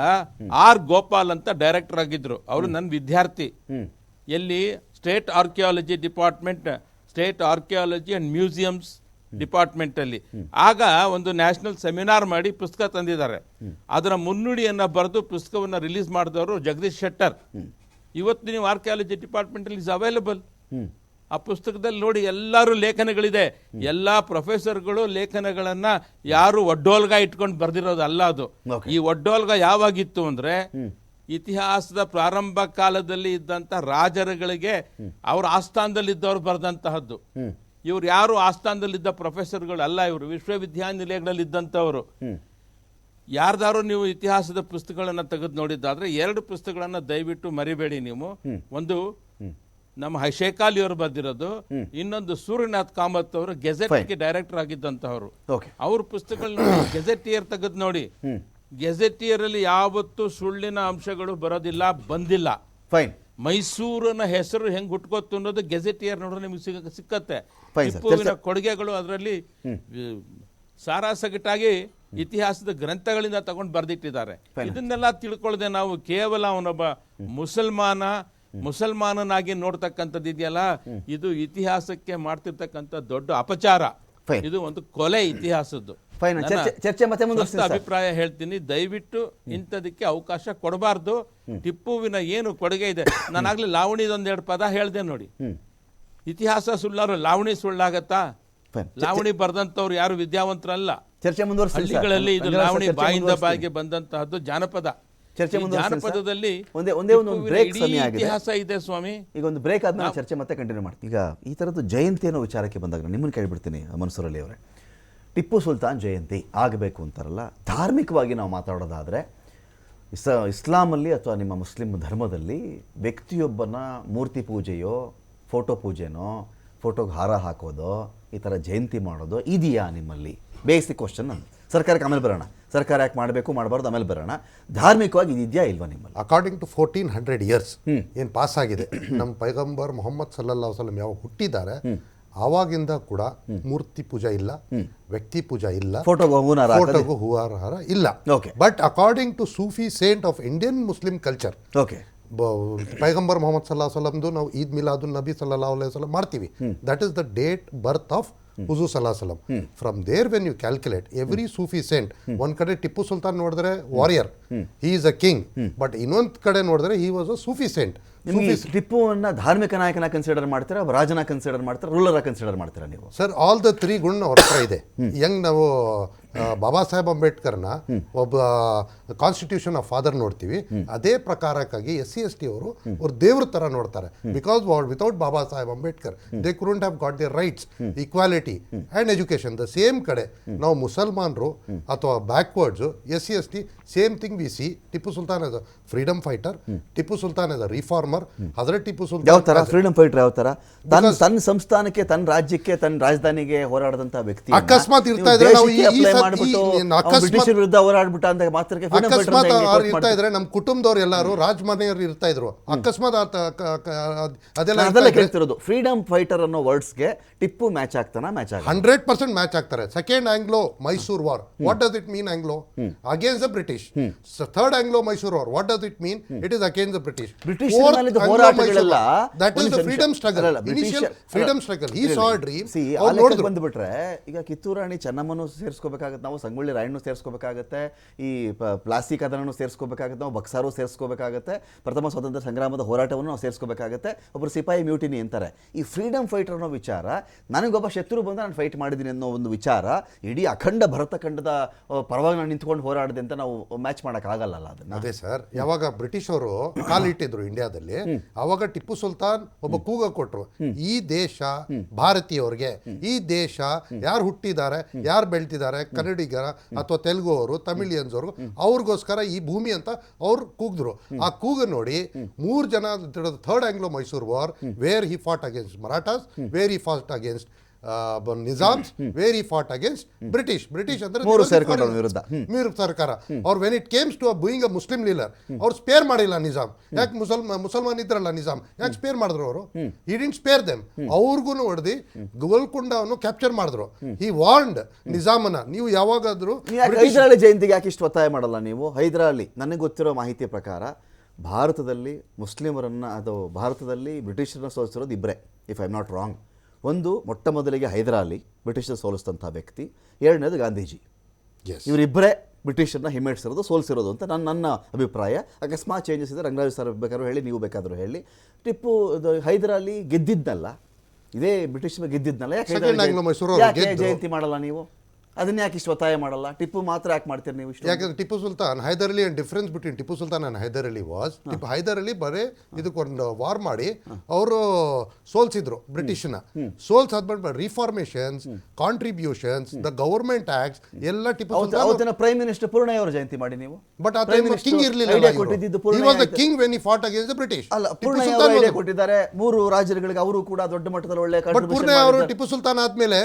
ಆರ್ ಗೋಪಾಲ್ ಅಂತ ಡೈರೆಕ್ಟರ್ ಆಗಿದ್ರು. ಅವರು ನನ್ನ ವಿದ್ಯಾರ್ಥಿ. ಎಲ್ಲಿ state archaeology department, state archaeology and museums department ಅಲ್ಲಿ ಆಗ ಒಂದು ನ್ಯಾಷನಲ್ ಸೆಮಿನಾರ್ ಮಾಡಿ ಪುಸ್ತಕ ತಂದಿದ್ದಾರೆ. ಅದರ ಮುನ್ನುಡಿಯನ್ನ ಬರೆದು ಪುಸ್ತಕವನ್ನ ರಿಲೀಸ್ ಮಾಡಿದವರು ಜಗದೀಶ್ ಶೆಟ್ಟರ್. ಇವತ್ತು ನೀವು ಆರ್ಕಿಯಾಲಜಿ ಡಿಪಾರ್ಟ್ಮೆಂಟ್ ಅಲ್ಲಿ ಇಸ್ ಅವೈಲಬಲ್. ಆ ಪುಸ್ತಕದಲ್ಲಿ ನೋಡಿ ಎಲ್ಲರೂ ಲೇಖನಗಳಿದೆ. ಎಲ್ಲಾ ಪ್ರೊಫೆಸರ್ಗಳು ಲೇಖನಗಳನ್ನ ಯಾರು ಒಡ್ಡೋಲ್ಗ ಇಟ್ಕೊಂಡು ಬರ್ದಿರೋದು ಅಲ್ಲ ಅದು. ಈ ಒಡ್ಡೋಲ್ಗ ಯಾವಾಗಿತ್ತು ಅಂದ್ರೆ ಇತಿಹಾಸದ ಪ್ರಾರಂಭ ಕಾಲದಲ್ಲಿ ಇದ್ದಂತ ರಾಜರುಗಳಿಗೆ ಅವ್ರ ಆಸ್ಥಾನದಲ್ಲಿ ಇದ್ದವ್ರು ಬರೆದಂತಹದ್ದು. ಇವ್ರು ಯಾರು ಆಸ್ಥಾನದಲ್ಲಿದ್ದ ಪ್ರೊಫೆಸರ್ಗಳು ಅಲ್ಲ. ಇವರು ವಿಶ್ವವಿದ್ಯಾನಿಲಯಗಳಲ್ಲಿ ಇದ್ದಂಥವ್ರು. ಯಾರ್ದಾರು ನೀವು ಇತಿಹಾಸದ ಪುಸ್ತಕಗಳನ್ನ ತೆಗೆದು ನೋಡಿದ್ದಾದ್ರೆ 2 ಪುಸ್ತಕಗಳನ್ನ ದಯವಿಟ್ಟು ಮರಿಬೇಡಿ ನೀವು. ಒಂದು ನಮ್ಮ ಶೇಖ್ ಅಲಿ ಅವರು ಬರೆದಿರೋದು, ಇನ್ನೊಂದು ಸೂರ್ಯನಾಥ್ ಕಾಮತ್ ಅವರು ಗೆಜೆಟ್ಗೆ ಡೈರೆಕ್ಟರ್ ಆಗಿದ್ದಂತಹವರು. ಅವ್ರ ಪುಸ್ತಕಗಳನ್ನ ಗೆಜೆಟಿಯರ್ ತೆಗೆದು ನೋಡಿ. ಗೆಜೆಟಿಯರ್ ಅಲ್ಲಿ ಯಾವತ್ತೂ ಸುಳ್ಳಿನ ಅಂಶಗಳು ಬರೋದಿಲ್ಲ, ಬಂದಿಲ್ಲ. ಮೈಸೂರಿನ ಹೆಸರು ಹೆಂಗ್ ಹುಟ್ಕೋತು ಅನ್ನೋದು ಗೆಜೆಟಿಯರ್ ನೋಡ್ರೆ ನಿಮ್ಗೆ ಸಿಕ್ಕತ್ತೆ. ಟಿಪ್ಪುವಿನ ಕೊಡುಗೆಗಳು ಅದರಲ್ಲಿ ಸಾರಾಸಗಟಾಗಿ ಇತಿಹಾಸದ ಗ್ರಂಥಗಳಿಂದ ತಗೊಂಡು ಬರೆದಿಟ್ಟಿದ್ದಾರೆ. ಇದನ್ನೆಲ್ಲ ತಿಳ್ಕೊಳ್ಳದೆ ನಾವು ಕೇವಲ ಅವನೊಬ್ಬ ಮುಸಲ್ಮಾನನಾಗಿ ನೋಡ್ತಕ್ಕಂಥದ್ದು ಇದೆಯಲ್ಲ, ಇದು ಇತಿಹಾಸಕ್ಕೆ ಮಾಡ್ತಿರ್ತಕ್ಕಂಥ ದೊಡ್ಡ ಅಪಚಾರ. ಇದು ಒಂದು ಕೊಲೆ ಇತಿಹಾಸದ್ದು. ಅಭಿಪ್ರಾಯ ಹೇಳ್ತೀನಿ, ದಯವಿಟ್ಟು ಇಂಥದಕ್ಕೆ ಅವಕಾಶ ಕೊಡಬಾರ್ದು. ಟಿಪ್ಪುವಿನ ಏನು ಕೊಡುಗೆ ಇದೆ, ನಾನಾಗ್ಲೇ ಲಾವಣಿದೊಂದೆರಡು ಪದ ಹೇಳ್ದೆ ನೋಡಿ. ಇತಿಹಾಸ ಸುಳ್ಳಾರು ಲಾವಣಿ ಸುಳ್ಳಾಗತ್ತಾ? ಲಾವಣಿ ಬರ್ದಂತವ್ರು ಯಾರು ವಿದ್ಯಾವಂತರಲ್ಲ. ಚರ್ಚೆ ಮುಂದುವರಿಸಿ. ಹಳ್ಳಿಗಳಲ್ಲಿ ಇದು ಲಾವಣಿ ಬಾಯಿಂದ ಬಾಯಿಗೆ ಬಂದಂತಹದ್ದು ಜಾನಪದ. ಜಾನಪದದಲ್ಲಿ ಒಂದೇ ಒಂದು ಬ್ರೇಕ್ ಇತಿಹಾಸ ಇದೆ ಸ್ವಾಮಿ. ಈಗ ಒಂದು ಬ್ರೇಕ್ ಆದ್ಮೇಲೆ ಚರ್ಚೆ ಮತ್ತೆ ಕಂಟಿನ್ಯೂ ಮಾಡ್ತೀನಿ. ಈಗ ಈ ಥರದ್ದು ಜಯಂತಿ ಅನ್ನೋ ವಿಚಾರಕ್ಕೆ ಬಂದಾಗ ನಿಮ್ಮನ್ನು ಕೇಳಿಬಿಡ್ತೀನಿ ಮನ್ಸೂರ್ ಅಲಿ ಅವರೇ. ಟಿಪ್ಪು ಸುಲ್ತಾನ್ ಜಯಂತಿ ಆಗಬೇಕು ಅಂತಾರಲ್ಲ, ಧಾರ್ಮಿಕವಾಗಿ ನಾವು ಮಾತಾಡೋದಾದರೆ ಇಸ್ಲಾಮಲ್ಲಿ ಅಥವಾ ನಿಮ್ಮ ಮುಸ್ಲಿಂ ಧರ್ಮದಲ್ಲಿ ವ್ಯಕ್ತಿಯೊಬ್ಬನ ಮೂರ್ತಿ ಪೂಜೆಯೋ ಫೋಟೋ ಪೂಜೆನೋ ಫೋಟೋಗೆ ಹಾರ ಹಾಕೋದೋ ಈ ಥರ ಜಯಂತಿ ಮಾಡೋದು ಇದೆಯಾ ನಿಮ್ಮಲ್ಲಿ? Basic question. ನಾನು ಸರ್ಕಾರಕ್ಕೆ ಆಮೇಲೆ ಬರೋಣ, ಸರ್ಕಾರ ಯಾಕೆ ಮಾಡಬೇಕು ಮಾಡಬಾರ್ದು ಆಮೇಲೆ ಬರೋಣ. ಧಾರ್ಮಿಕವಾಗಿ ಇದೆಯಾ ಇಲ್ವಾ ನಿಮ್ಮಲ್ಲಿ? ಅಕಾರ್ಡಿಂಗ್ ಟು 1400 years ಏನು ಪಾಸ್ ಆಗಿದೆ, ನಮ್ಮ ಪೈಗಂಬರ್ ಮೊಹಮ್ಮದ್ ಸಲ್ಲಲ್ಲಾಹು ಅಲೈಹಿ ವಸಲ್ಲಂ ಯಾವ ಹುಟ್ಟಿದ್ದಾರೆ ಆವಾಗಿಂದ ಕೂಡ ಮೂರ್ತಿ ಪೂಜಾ ಇಲ್ಲ, ವ್ಯಕ್ತಿ ಪೂಜಾ ಇಲ್ಲ, ಫೋಟೋಗೂ ಹೂವಾರ ಇಲ್ಲ. But according to Sufi saint of Indian Muslim culture, ಪೈಗಂಬರ್ ಮೊಹಮ್ಮದ್ ಸಲ್ಲಲ್ಲಾಹು ಅಲೈಹಿ ವಸಲ್ಲಂ ನಾವು ಈದ್ ಮಿಲಾದುನ್ ನಬಿ ಸಲ್ಲಲ್ಲಾಹು ಅಲೈಹಿ ವಸಲ್ಲಂ ಮಾಡ್ತೀವಿ. That is the date birth of ಹುಜೂರ್ ಸಲ್ಲಲ್ಲಾಹು ಅಲೈಹಿ ವಸಲ್ಲಂ. From there when you calculate every Sufi saint, ಒಂದ್ ಕಡೆ ಟಿಪ್ಪು ಸುಲ್ತಾನ್ ನೋಡಿದ್ರೆ warrior, he is a king, but ಇನ್ನೊಂದ್ ಕಡೆ ನೋಡಿದ್ರೆ he was a Sufi Saint. ಟಿಪ್ಪುವನ್ನ ಧಾರ್ಮಿಕ ನಾಯಕನ ಕನ್ಸಿಡರ್ ಮಾಡ್ತೀರಾ, ರಾಜನ ಕನ್ಸಿಡರ್ ಮಾಡ್ತೀರಾ, ರೂಲರ್ ಕನ್ಸಿಡರ್ ಮಾಡ್ತೀರಾ ನೀವು? ಸರ್, ಆಲ್ ದ 3 ಗುಣ ಅವ್ರ ಹತ್ರ ಇದೆ. ಹೆಂಗ್ ನಾವು ಬಾಬಾ ಸಾಹೇಬ್ ಅಂಬೇಡ್ಕರ್ನ ಒಬ್ಬ ಕಾನ್ಸ್ಟಿಟ್ಯೂಷನ್ ಆಫ್ ಫಾದರ್ ನೋಡ್ತೀವಿ, ಅದೇ ಪ್ರಕಾರಕ್ಕಾಗಿ SC/ST ಅವರು ಅವ್ರ ದೇವ್ರ ತರ ನೋಡ್ತಾರೆ. Because without Baba Saheb Ambedkar they couldn't have got there rights, equality and education. The same ಕಡೆ ನಾವು ಮುಸಲ್ಮಾನರು ಅಥವಾ backwards SC/ST same thing we C. Tipu Sultan as a freedom fighter, Tipu Sultan as a reformer. Hazrat Tipu Sultan ಯಾವ ತರ ಫ್ರೀಡಮ್ ಫೈಟರ್, ಯಾವ ತರ ತನ್ನ ಸಂಸ್ಥಾನಕ್ಕೆ, ತನ್ನ ರಾಜ್ಯಕ್ಕೆ, ತನ್ನ ರಾಜಧಾನಿಗೆ ಹೋರಾಡದಂತ ವ್ಯಕ್ತಿ. ಅಕಸ್ಮಾತ್ ಇರ್ತಾ ಇದ್ರೆ ನಾವು ಬ್ರಿಟಿಷರ ವಿರುದ್ಧ ಹೋರಾಡ್ಬಿಟ್ಟ ಅಂತ ಮಾತ್ರಕ್ಕೆ ಇರ್ತಾ ಇದ್ರೆ ನಮ್ಮ ಕುಟುಂಬದವ್ರು ಎಲ್ಲರೂ ರಾಜಮನೆಯವರು ಇರ್ತಾ ಇದ್ರು. ಅಕಸ್ಮಾತ್ ಅದೆಲ್ಲ ಕೇಳ್ತಿರೋದು. ಫ್ರೀಡಮ್ ಫೈಟರ್ ಅನ್ನೋ ವರ್ಡ್ಸ್ಗೆ ಟಿಪ್ಪು ಮ್ಯಾಚ್ ಆಗ್ತಾನ? ಮ್ಯಾಚ್ ಆಗ 100% ಮ್ಯಾಚ್ ಆಗ್ತಾರೆ. Second Anglo Mysore war, what does it mean? Anglo against the British. Third Anglo Mysore war, what does it mean? It is against the British. British ಅಲ್ಲಿದ್ದ ಹೋರಾಟಗಳೆಲ್ಲ That is ಒಂದು the ನಿಮಿಷ. freedom struggle. ಅಲ್ಲ, Initial British- freedom struggle. He saw a dream. See, ಆ ಅವ್ರು ಲೆಕ್ಕಕ್ಕೆ ನೋಡಿದ್ರು. ಬಂದ್ಬಿಟ್ರೆ ಈಗ ಕಿತ್ತೂರು ರಾಣಿ ಚೆನ್ನಮ್ಮನೂ ಸೇರಿಸ್ಕೋಬೇಕಾಗತ್ತೆ, ನಾವು ಸಂಗೊಳ್ಳಿ ರಾಯಣ್ಣು ಸೇರಿಸ್ಕೋಬೇಕಾಗತ್ತೆ, ಈ ಪ್ಲಾಸ್ಟಿಕ್ ಅದನ್ನು ಸೇರಿಸ್ಕೋಬೇಕಾಗತ್ತೆ, ನಾವು ಬಕ್ಸಾರು ಸೇರಿಸ್ಕೋಬೇಕಾಗತ್ತೆ, ಪ್ರಥಮ ಸ್ವಾತಂತ್ರ್ಯ ಸಂಗ್ರಾಮದ ಹೋರಾಟವನ್ನು ನಾವು ಸೇರಿಸ್ಕೋಬೇಕಾಗತ್ತೆ, ಒಬ್ಬರು ಸಿಪಾಯಿ ಮ್ಯೂಟಿನಿ ಅಂತಾರೆ. ಈ ಫ್ರೀಡಮ್ ಫೈಟರ್ ಅನ್ನೋ ವಿಚಾರ, ನನಗೊಬ್ಬ ಶತ್ರು ಬಂದ ನಾನು ಫೈಟ್ ಮಾಡಿದ್ದೀನಿ ಅನ್ನೋ ಒಂದು ವಿಚಾರ ಇಡೀ ಅಖಂಡ ಭರತಖಂಡದ ಪರವಾಗಿ ನಾನು ನಿಂತ್ಕೊಂಡು ಹೋರಾಡಿದೆ ಅಂತ ನಾವು ಮ್ಯಾಚ್ ಮಾಡೋಕ್ಕಾಗಲ್ಲ ಅದನ್ನ. ಅದೇ ಸರ್, ಯಾವಾಗ ಬ್ರಿಟಿಷ್ ಅವರು ಕಾಲಿಟ್ಟಿದ್ರು ಇಂಡಿಯಾದಲ್ಲಿ, ಅವಾಗ ಟಿಪ್ಪು ಸುಲ್ತಾನ್ ಒಬ್ಬ ಕೂಗ ಕೊಟ್ರು, ಈ ದೇಶ ಭಾರತೀಯವ್ರಿಗೆ, ಈ ದೇಶ ಯಾರು ಹುಟ್ಟಿದ್ದಾರೆ, ಯಾರು ಬೆಳ್ತಿದ್ದಾರೆ, ಕನ್ನಡಿಗರ ಅಥವಾ ತೆಲುಗು ಅವರು, ತಮಿಳಿಯನ್ಸ್ ಅವರು, ಅವ್ರಿಗೋಸ್ಕರ ಈ ಭೂಮಿ ಅಂತ ಅವ್ರು ಕೂಗಿದ್ರು. ಆ ಕೂಗ ನೋಡಿ 3 ಜನ, third Anglo Mysore war, where he fought against Marathas, where he fought against Nizams, where he fought against British ಅಂದ್ರೆ ಮೂರು ಸೇರ್ಕೊಂಡ್ರ ವಿರುದ್ಧ ಮೀರ್ ಸರ್ಕಾರ. ಅವ್ರು when it comes to being a Muslim leader, ಅವ್ರು ಸ್ಪೇರ್ ಮಾಡಿಲ್ಲ ನಿಜಾಮ್. ಯಾಕೆ ಮುಸಲ್ಮಾನ್ ಇದ್ರಲ್ಲ ನಿಜಾಮ್, ಯಾಕೆ ಸ್ಪೇರ್ ಮಾಡಿದ್ರು ಅವರು? ಹಿ ಡಿಡ್ಂಟ್ ಸ್ಪೇರ್ ದೆಮ್. ಅವ್ರಿಗೂ ಹೊಡೆದು ಗೋಲ್ಕೊಂಡವನ್ನು ಕ್ಯಾಪ್ಚರ್ ಮಾಡಿದ್ರು. ಹಿ ವಾರ್ನ್ಡ್ ನಿಜಾಮನ, ನೀವು ಯಾವಾಗಾದ್ರೂ ಹೈದರಾಲಿ ಜಯಂತಿಗೆ ಯಾಕೆ ಇಷ್ಟು ಒತ್ತಾಯ ಮಾಡಲ್ಲ ನೀವು? ಹೈದರಾಲಿ, ನನಗೆ ಗೊತ್ತಿರೋ ಮಾಹಿತಿಯ ಪ್ರಕಾರ ಭಾರತದಲ್ಲಿ ಮುಸ್ಲಿಮರನ್ನು ಅಥವಾ ಭಾರತದಲ್ಲಿ ಬ್ರಿಟಿಷರನ್ನ ಸೋಲಿಸಿರೋದು ಇಬ್ಬರೇ, if I am not wrong. ಒಂದು ಮೊಟ್ಟ ಮೊದಲಿಗೆ ಹೈದರಾಲಿ, ಬ್ರಿಟಿಷರು ಸೋಲಿಸಿದಂಥ ವ್ಯಕ್ತಿ. ಎರಡನೇದು ಗಾಂಧೀಜಿ. ಇವರಿಬ್ಬರೇ ಬ್ರಿಟಿಷರನ್ನ ಹಿಮ್ಮೆಟ್ಟಿಸಿರೋದು, ಸೋಲಿಸಿರೋದು ಅಂತ ನನ್ನ ಅಭಿಪ್ರಾಯ. ಅಕಸ್ಮಾತ್ ಚೇಂಜಸ್ ಇದೆ, ರಂಗರಾಜ್ ಸರ್ ಬೇಕಾದ್ರೂ ಹೇಳಿ, ನೀವು ಬೇಕಾದರೂ ಹೇಳಿ. ಟಿಪ್ಪು ಹೈದರಾಲಿ ಗೆದ್ದಿದ್ನಲ್ಲ, ಇದೇ ಬ್ರಿಟಿಷ್ ಗೆದ್ದಿದ್ನಲ್ಲ, ಯಾಕೆ ಜಯಂತಿ ಮಾಡಲ್ಲ ನೀವು? ಅದನ್ನ ಯಾಕೆ ಇಷ್ಟು ಒತ್ತಾಯ ಮಾಡಲ್ಲ? ಟಿಪ್ಪು ಮಾತ್ರ ಯಾಕೆ ಮಾಡ್ತೀರಿ ನೀವು ಇಷ್ಟು? ಯಾಕಂದ್ರೆ Tipu Sultan, Hyder Ali, difference between Tipu Sultan and Hyder Ali was, Hyder Ali ಬರೀ ಇದಕ್ಕೊಂದು ವಾರ್ ಮಾಡಿ ಅವರು ಸೋಲ್ಸಿದ್ರು ಬ್ರಿಟಿಷ್ನ. ಸೋಲ್ಸಾದ್ಮೇಲೆ reformations, contributions, the government acts ಎಲ್ಲ ಟಿಪ್ಪು ಸುಲ್ತಾನ್. ಅವತ್ತಿನ ಪ್ರೈಮ್ ಮಿನಿಸ್ಟರ್ ಪೂರ್ಣಯ್ಯ ಅವರ ಜಯಂತಿ ಮಾಡಿ ನೀವು. ಬಟ್ ಆ ಟೈಮ್ ಕಿಂಗ್ ಇರಲಿಲ್ಲ. He was the king when he fought against the British. ಅಲ್ಲ, ಪೂರ್ಣಯ್ಯ ಅವರು ಐಡಿಯಾ ಕೊಟ್ಟಿದ್ದಾರೆ. 3 ರಾಜ್ಯಗಳಿಗೆ ಅವರು ಕೂಡ ದೊಡ್ಡ ಮಟ್ಟದಲ್ಲಿ ಒಳ್ಳೆ ಬಟ್ ಪೂರ್ಣಯ್ಯ ಅವರು ಟಿಪ್ಪು ಸುಲ್ತಾನ್ ಆದ್ಮೇಲೆ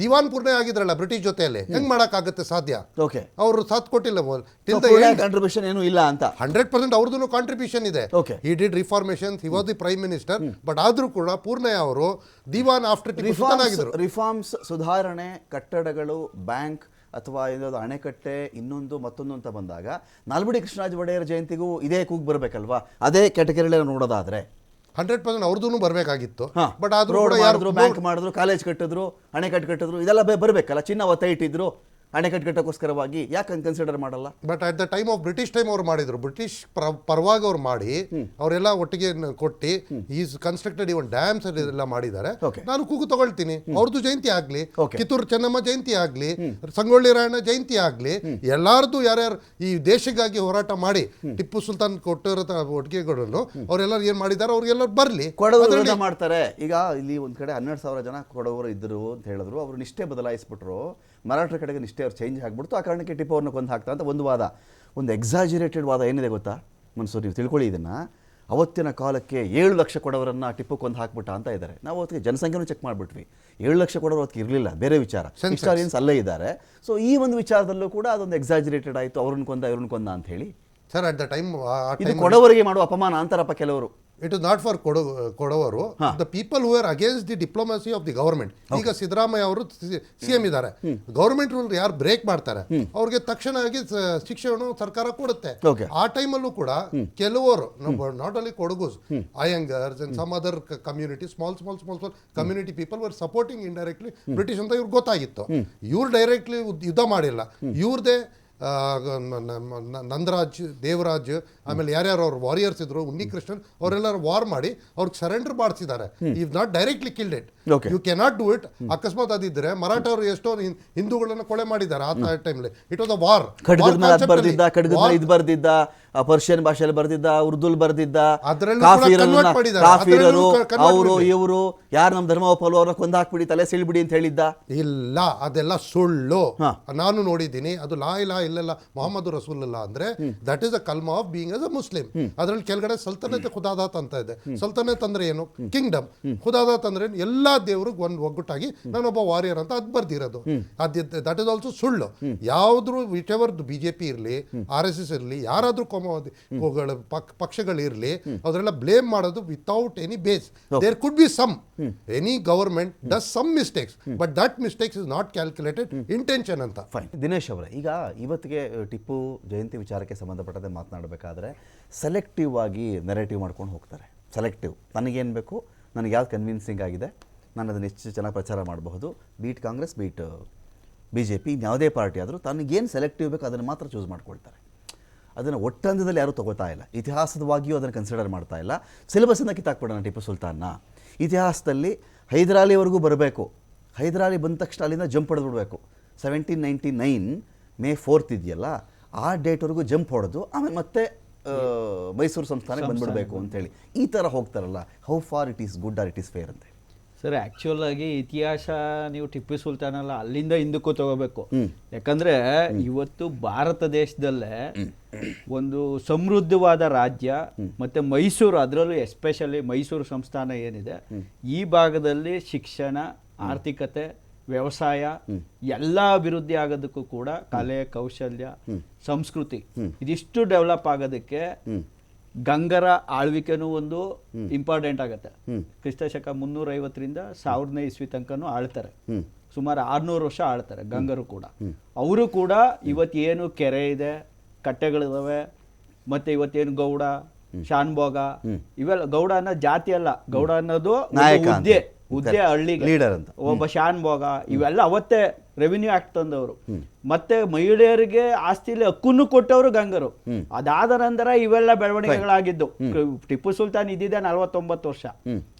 ದಿವಾನ್ ಪೂರ್ಣಯ್ಯ ಆಗಿದ್ರಲ್ಲ ಬ್ರಿಟಿಷ್ ಜೊತೆಯಲ್ಲಿ, ಹೆಂಗ್ ಮಾಡಕ್ಕಾಗತ್ತೆ ಸಾಧ್ಯ? ಅವರು ಸಾಥ್ ಕೊಟ್ಟಿಲ್ಲ. ಕಾಂಟ್ರಿಬ್ಯೂಷನ್ ಏನು ಇಲ್ಲ ಅಂತ 100% ಅವ್ರದ್ದು ಕಾಂಟ್ರಿಬ್ಯೂಷನ್ ಇದೆ. He did reformation, he was the prime minister. But ಆದ್ರೂ ಕೂಡ ಪೂರ್ಣಯ್ಯ ಅವರು ದಿವಾನ್ ಆಫ್ಟರ್ ಟಿಪ್ಪು ಸುಲ್ತಾನ್ ಆಗಿದ್ರು. ರಿಫಾರ್ಮ್ಸ್, ಸುಧಾರಣೆ, ಕಟ್ಟಡಗಳು, ಬ್ಯಾಂಕ್ ಅಥವಾ ಏನಾದ್ರು ಅಣೆಕಟ್ಟೆ, ಇನ್ನೊಂದು ಮತ್ತೊಂದು ಅಂತ ಬಂದಾಗ ನಾಲ್ವಡಿ ಕೃಷ್ಣರಾಜ ಒಡೆಯರ್ ಜಯಂತಿಗೂ ಇದೇ ಕೂಗ್ ಬರ್ಬೇಕಲ್ವಾ? ಅದೇ ಕ್ಯಾಟಗರಿಯಲ್ಲಿ ನೋಡೋದಾದ್ರೆ 100% ಅವ್ರದ್ದು ಬರಬೇಕಾಗಿತ್ತು. ಬಟ್ ಆದ್ರೂ ಬ್ಯಾಂಕ್ ಮಾಡಿದ್ರು, ಕಾಲೇಜ್ ಕಟ್ಟಿದ್ರು, ಅಣೆಕಟ್ಟು ಕಟ್ಟಿದ್ರು, ಇದೆಲ್ಲ ಬರಬೇಕಲ್ಲ. ಚಿನ್ನ ಒತ್ತ ಇಟ್ಟಿದ್ರು ಅಣೆಕಟ್ಟು ಕಟ್ಟೋಕ್ಕೋಸ್ಕರವಾಗಿ, ಯಾಕೆ ಕನ್ಸಿಡರ್ ಮಾಡಲ್ಲ? But at the time of British time ಅವ್ರು ಮಾಡಿದ್ರು. ಬ್ರಿಟಿಷ್ ಪರವಾಗಿ ಅವ್ರು ಮಾಡಿ ಅವರೆಲ್ಲ ಒಟ್ಟಿಗೆ ಕೊಟ್ಟು ಈಸ್ ಕನ್ಸ್ಟ್ರಕ್ಟೆಡ್ ಇವನ್ ಡ್ಯಾಮ್ಸ್ ಎಲ್ಲ ಮಾಡಿದ್ದಾರೆ. ನಾನು ಕೂಗು ತಗೊಳ್ತೀನಿ, ಅವ್ರದ್ದು ಜಯಂತಿ ಆಗ್ಲಿ, ಕಿತ್ತೂರು ಚೆನ್ನಮ್ಮ ಜಯಂತಿ ಆಗ್ಲಿ, ಸಂಗೊಳ್ಳಿ ರಾಯಣ್ಣ ಜಯಂತಿ ಆಗ್ಲಿ, ಎಲ್ಲಾರ್ದು ಯಾರ್ಯಾರು ಈ ದೇಶಕ್ಕಾಗಿ ಹೋರಾಟ ಮಾಡಿ ಟಿಪ್ಪು ಸುಲ್ತಾನ್ ಕೊಟ್ಟಿರೋ ಒಟ್ಟಿಗೆಗಳನ್ನು ಅವರೆಲ್ಲರೂ ಏನ್ ಮಾಡಿದ್ದಾರೆ ಅವ್ರಿಗೆಲ್ಲರೂ ಬರ್ಲಿ. ಕೊಡವರು ಮಾಡ್ತಾರೆ. ಈಗ ಇಲ್ಲಿ ಒಂದ್ ಕಡೆ 12,000 ಜನ ಕೊಡವರು ಇದ್ರು ಅಂತ ಹೇಳಿದ್ರು, ಅವರು ನಿಷ್ಠೆ ಬದಲಾಯಿಸ್ಬಿಟ್ರು, ಮರಾಠರ ಕಡೆಗೆ ನಿಷ್ಠೆ ಅವ್ರು ಚೇಂಜ್ ಆಗಿಬಿಡ್ತು. ಆ ಕಾರಣಕ್ಕೆ ಟಿಪ್ಪು ಅವ್ರನ್ನ ಕೊಂದು ಹಾಕ್ತಾ ಅಂತ ಒಂದು ವಾದ, ಒಂದು ಎಕ್ಸಾಜಿರೇಟೆಡ್ ವಾದ ಏನಿದೆ ಗೊತ್ತಾ ಮನ್ಸೂರ್? ನೀವು ತಿಳ್ಕೊಳ್ಳಿ ಇದನ್ನು. ಅವತ್ತಿನ ಕಾಲಕ್ಕೆ 7 ಲಕ್ಷ ಕೊಡವರನ್ನು ಟಿಪ್ಪು ಕೊಂದು ಹಾಕ್ಬಿಟ್ಟ ಅಂತ ಇದ್ದಾರೆ. ನಾವು ಅವತ್ತಿಗೆ ಜನಸಂಖ್ಯೆನೂ ಚೆಕ್ ಮಾಡಿಬಿಟ್ವಿ, 7 ಲಕ್ಷ ಕೊಡವರು ಅವತ್ತಿಗೆ ಇರಲಿಲ್ಲ, ಬೇರೆ ವಿಚಾರ. ಹಿಸ್ಟಾರಿಯನ್ಸ್ ಅಲ್ಲೇ ಇದ್ದಾರೆ. ಸೊ ಈ ಒಂದು ವಿಚಾರದಲ್ಲೂ ಕೂಡ ಅದೊಂದು ಎಕ್ಸಾಜಿರೇಟೆಡ್ ಆಯಿತು, ಅವ್ರನ್ನ ಕೊಂದ ಇವ್ರನ್ನ ಕೊಂದ ಅಂತ ಹೇಳಿ. ಸರ್ ಅಟ್ ದ ಟೈಮ್ ಇದು ಕೊಡವರಿಗೆ ಮಾಡುವ ಅಪಮಾನ ಅಂತಾರಪ್ಪ ಕೆಲವರು. ಇಟ್ ಇಸ್ ನಾಟ್ ಫಾರ್ ಕೊಡವರು, the people who are against the diplomacy of the government. ಈಗ ಸಿದ್ದರಾಮಯ್ಯ ಅವರು CM ಇದ್ದಾರೆ. ಗವರ್ಮೆಂಟ್ ರೂಲ್ ಯಾರು ಬ್ರೇಕ್ ಮಾಡ್ತಾರೆ ಅವ್ರಿಗೆ ತಕ್ಷಣ ಆಗಿ ಶಿಕ್ಷೆಯನ್ನು ಸರ್ಕಾರ ಕೊಡುತ್ತೆ. ಆ ಟೈಮಲ್ಲೂ ಕೂಡ ಕೆಲವರು, not only Kodagus, Iyengars and some other community, small community people were supporting indirectly British ಅಂತ ಇವ್ರಿಗೆ ಗೊತ್ತಾಗಿತ್ತು. ಇವ್ರು ಡೈರೆಕ್ಟ್ಲಿ ಯುದ್ಧ ಮಾಡಿಲ್ಲ. ಇವ್ರದೇ ನಂದರಾಜ್, ದೇವರಾಜ್, ಆಮೇಲೆ ಯಾರ್ಯಾರು ಅವ್ರ ವಾರಿಯರ್ಸ್ ಇದ್ರು, ಉನ್ನಿಕೃಷ್ಣನ್, ಅವರೆಲ್ಲರೂ ವಾರ್ ಮಾಡಿ ಅವ್ರಿಗೆ ಸರೆಂಡರ್ ಮಾಡಿಸಿದ್ದಾರೆ. Even not directly killed it. You cannot do it. ಅಕಸ್ಮಾತ್ ಅದಿದ್ರೆ ಮರಾಠವರು ಎಷ್ಟೋ ಹಿಂದೂಗಳನ್ನ ಕೊಲೆ ಮಾಡಿದ್ದಾರೆ ಆ ಟೈಮ್ಲಿ. It was a war. ಇದು ಬರ್ದಿದ್ದ, ಪರ್ಷಿಯನ್ ಭಾಷೆಯಲ್ಲಿ ಬರ್ದಿದ್ದ, ಉರ್ದುಲ್ ಬರ್ದಿದ್ದ, ಅವರು ಇವರು ಯಾರು ನಮ್ಮ ಧರ್ಮ ಒಪ್ಪಲು ಅವ್ರನ್ನ ಕೊಂದಾಕ್ಬಿಡಿ, ತಲೆ ಸೀಳ್ಬಿಡಿ ಅಂತ ಹೇಳಿದ್ದ. ಇಲ್ಲ, ಅದೆಲ್ಲ ಸುಳ್ಳು. ನಾನು ನೋಡಿದ್ದೀನಿ. ಅದು ಲಾ ಇಲಾಹ ಇಲ್ಲಲ್ಲ ಮೊಹಮ್ಮದ್ ರಸೂಲುಲ್ಲಾ ಅಂದ್ರೆ ದಟ್ ಇಸ್ ಅ ಕಲ್ಮಾ of being as a Muslim. ಅದರಲ್ಲಿ ಕೆಳಗಡೆ ಸಲ್ತನತ್ ಖುದಾದಾತ್ ಅಂತ ಇದೆ. ಸಲ್ತನತ್ ಅಂದ್ರೆ ಏನು? ಕಿಂಗ್ಡಮ್. ಖುದಾದಾತ್ ಅಂದ್ರೆ ಎಲ್ಲಾ ದೇವ್ರಿಗೆ ಒಂದು ಒಗ್ಗಟ್ಟಾಗಿ ನಾನೊಬ್ಬ ವಾರಿಯರ್ ಅಂತ ಅದು ಬರ್ದಿರೋದು. ದಟ್ ಇಸ್ ಆಲ್ಸೋ ಸುಳ್ಳು. ಯಾವ್ದು ವಿಚ್ ಎವರ್ ಬಿಜೆಪಿ ಇರಲಿ, RSS ಇರಲಿ, ಯಾರಾದ್ರೂ ಪಕ್ಷಗಳಿರಲಿ, ಅದರೆಲ್ಲ ಬ್ಲೇಮ್ ಮಾಡೋದು without any base. There could be some, any government does some mistakes, but that mistakes is not calculated intention ಅಂತ. ದಿನೇಶ್ ಅವರೇ, ಈಗ ಇವತ್ತಿಗೆ ಟಿಪ್ಪು ಜಯಂತಿ ವಿಚಾರಕ್ಕೆ ಸಂಬಂಧಪಟ್ಟಂತೆ ಮಾತನಾಡಬೇಕಾದ್ರೆ ಸೆಲೆಕ್ಟಿವ್ ಆಗಿ ನೆರೇಟಿವ್ ಮಾಡ್ಕೊಂಡು ಹೋಗ್ತಾರೆ. ಸೆಲೆಕ್ಟಿವ್. ನನಗೇನು ಬೇಕು, ನನಗೆ ಯಾವ್ದು ಕನ್ವಿನ್ಸಿಂಗ್ ಆಗಿದೆ, ನಾನು ಅದನ್ನು ಹೆಚ್ಚು ಚೆನ್ನಾಗಿ ಪ್ರಚಾರ ಮಾಡಬಹುದು. ಬೀಟ್ ಕಾಂಗ್ರೆಸ್, ಬೀಟ್ BJP, ಯಾವುದೇ ಪಾರ್ಟಿ ಆದರೂ ತನಗೇನು ಸೆಲೆಕ್ಟಿವ್ ಬೇಕು ಅದನ್ನು ಮಾತ್ರ ಚೂಸ್ ಮಾಡ್ಕೊಳ್ತಾರೆ. ಅದನ್ನು ಒಟ್ಟಂದದಲ್ಲಿ ಯಾರೂ ತಗೋತಾ ಇಲ್ಲ. ಇತಿಹಾಸದವಾಗಿಯೂ ಅದನ್ನು ಕನ್ಸಿಡರ್ ಮಾಡ್ತಾ ಇಲ್ಲ. ಸಿಲೆಬಸ್ಸನ್ನು ಕಿತ್ತಾಕ್ಬಿಡೋಣ ಟಿಪ್ಪು ಸುಲ್ತಾನ್ನ. ಇತಿಹಾಸದಲ್ಲಿ ಹೈದರಾಲಿವರೆಗೂ ಬರಬೇಕು. ಹೈದರಾಲಿ ಬಂದ ತಕ್ಷಣ ಅಲ್ಲಿಂದ ಜಂಪ್ ಹೊಡೆದ್ಬಿಡ್ಬೇಕು. 1799 May 4 ಇದೆಯಲ್ಲ, ಆ ಡೇಟ್ವರೆಗೂ ಜಂಪ್ ಹೊಡೆದು ಆಮೇಲೆ ಮತ್ತೆ ಮೈಸೂರು ಸಂಸ್ಥಾನಕ್ಕೆ ಬಂದ್ಬಿಡಬೇಕು ಅಂತೇಳಿ ಈ ಥರ ಹೋಗ್ತಾರಲ್ಲ. How far it is good or it is fair ಅಂತ ಹೇಳಿ ಸರ್, ಆ್ಯಕ್ಚುಲ್ ಆಗಿ ಇತಿಹಾಸ ನೀವು ಟಿಪ್ಪು ಸುಲ್ತಾನ್ ಅಲ್ಲ, ಅಲ್ಲಿಂದ ಹಿಂದಕ್ಕೂ ತಗೋಬೇಕು. ಯಾಕಂದರೆ ಇವತ್ತು ಭಾರತ ದೇಶದಲ್ಲೇ ಒಂದು ಸಮೃದ್ಧವಾದ ರಾಜ್ಯ, ಮತ್ತು ಮೈಸೂರು, ಅದರಲ್ಲೂ ಎಸ್ಪೆಷಲಿ ಮೈಸೂರು ಸಂಸ್ಥಾನ ಏನಿದೆ, ಈ ಭಾಗದಲ್ಲಿ ಶಿಕ್ಷಣ, ಆರ್ಥಿಕತೆ, ವ್ಯವಸಾಯ ಎಲ್ಲ ಅಭಿವೃದ್ಧಿ ಆಗೋದಕ್ಕೂ ಕೂಡ ಕಲೆ, ಕೌಶಲ್ಯ, ಸಂಸ್ಕೃತಿ ಇದಿಷ್ಟು ಡೆವಲಪ್ ಆಗೋದಕ್ಕೆ ಗಂಗರ ಆಳ್ವಿಕೆನೂ ಒಂದು ಇಂಪಾರ್ಟೆಂಟ್ ಆಗುತ್ತೆ. ಕ್ರಿಸ್ತಶಕ 350ರಿಂದ 1000ನೇ ಇಸ್ವಿ ತನಕನೂ ಆಳ್ತಾರೆ. ಸುಮಾರು 600 ವರ್ಷ ಆಳ್ತಾರೆ ಗಂಗರು ಕೂಡ. ಅವರು ಕೂಡ ಇವತ್ತೇನು ಕೆರೆ ಇದೆ, ಕಟ್ಟೆಗಳಿದಾವೆ, ಮತ್ತೆ ಇವತ್ತೇನು ಗೌಡ, ಶಾನ್ಭೋಗ, ಇವೆಲ್ಲ ಗೌಡ ಅನ್ನೋ ಜಾತಿ ಅಲ್ಲ, ಗೌಡ ಅನ್ನೋದು ಹುದ್ದೆ ಹಳ್ಳಿಗೆ ಲೀಡರ್ ಅಂತ ಒಬ್ಬ ಶಾನ್ಭೋಗ, ಇವೆಲ್ಲ ಅವತ್ತೇ ರೆವಿನ್ಯೂ ಆಕ್ಟ್ ತಂದವರು. ಮತ್ತೆ ಮಹಿಳೆಯರಿಗೆ ಆಸ್ತಿಲಿ ಹಕ್ಕನ್ನು ಕೊಟ್ಟವರು ಗಂಗರು. ಅದಾದ ನಂತರ ಇವೆಲ್ಲ ಬೆಳವಣಿಗೆಗಳಾಗಿದ್ದು. ಟಿಪ್ಪು ಸುಲ್ತಾನ್ ಇದ್ದಿದ್ದೆ 49 ವರ್ಷ.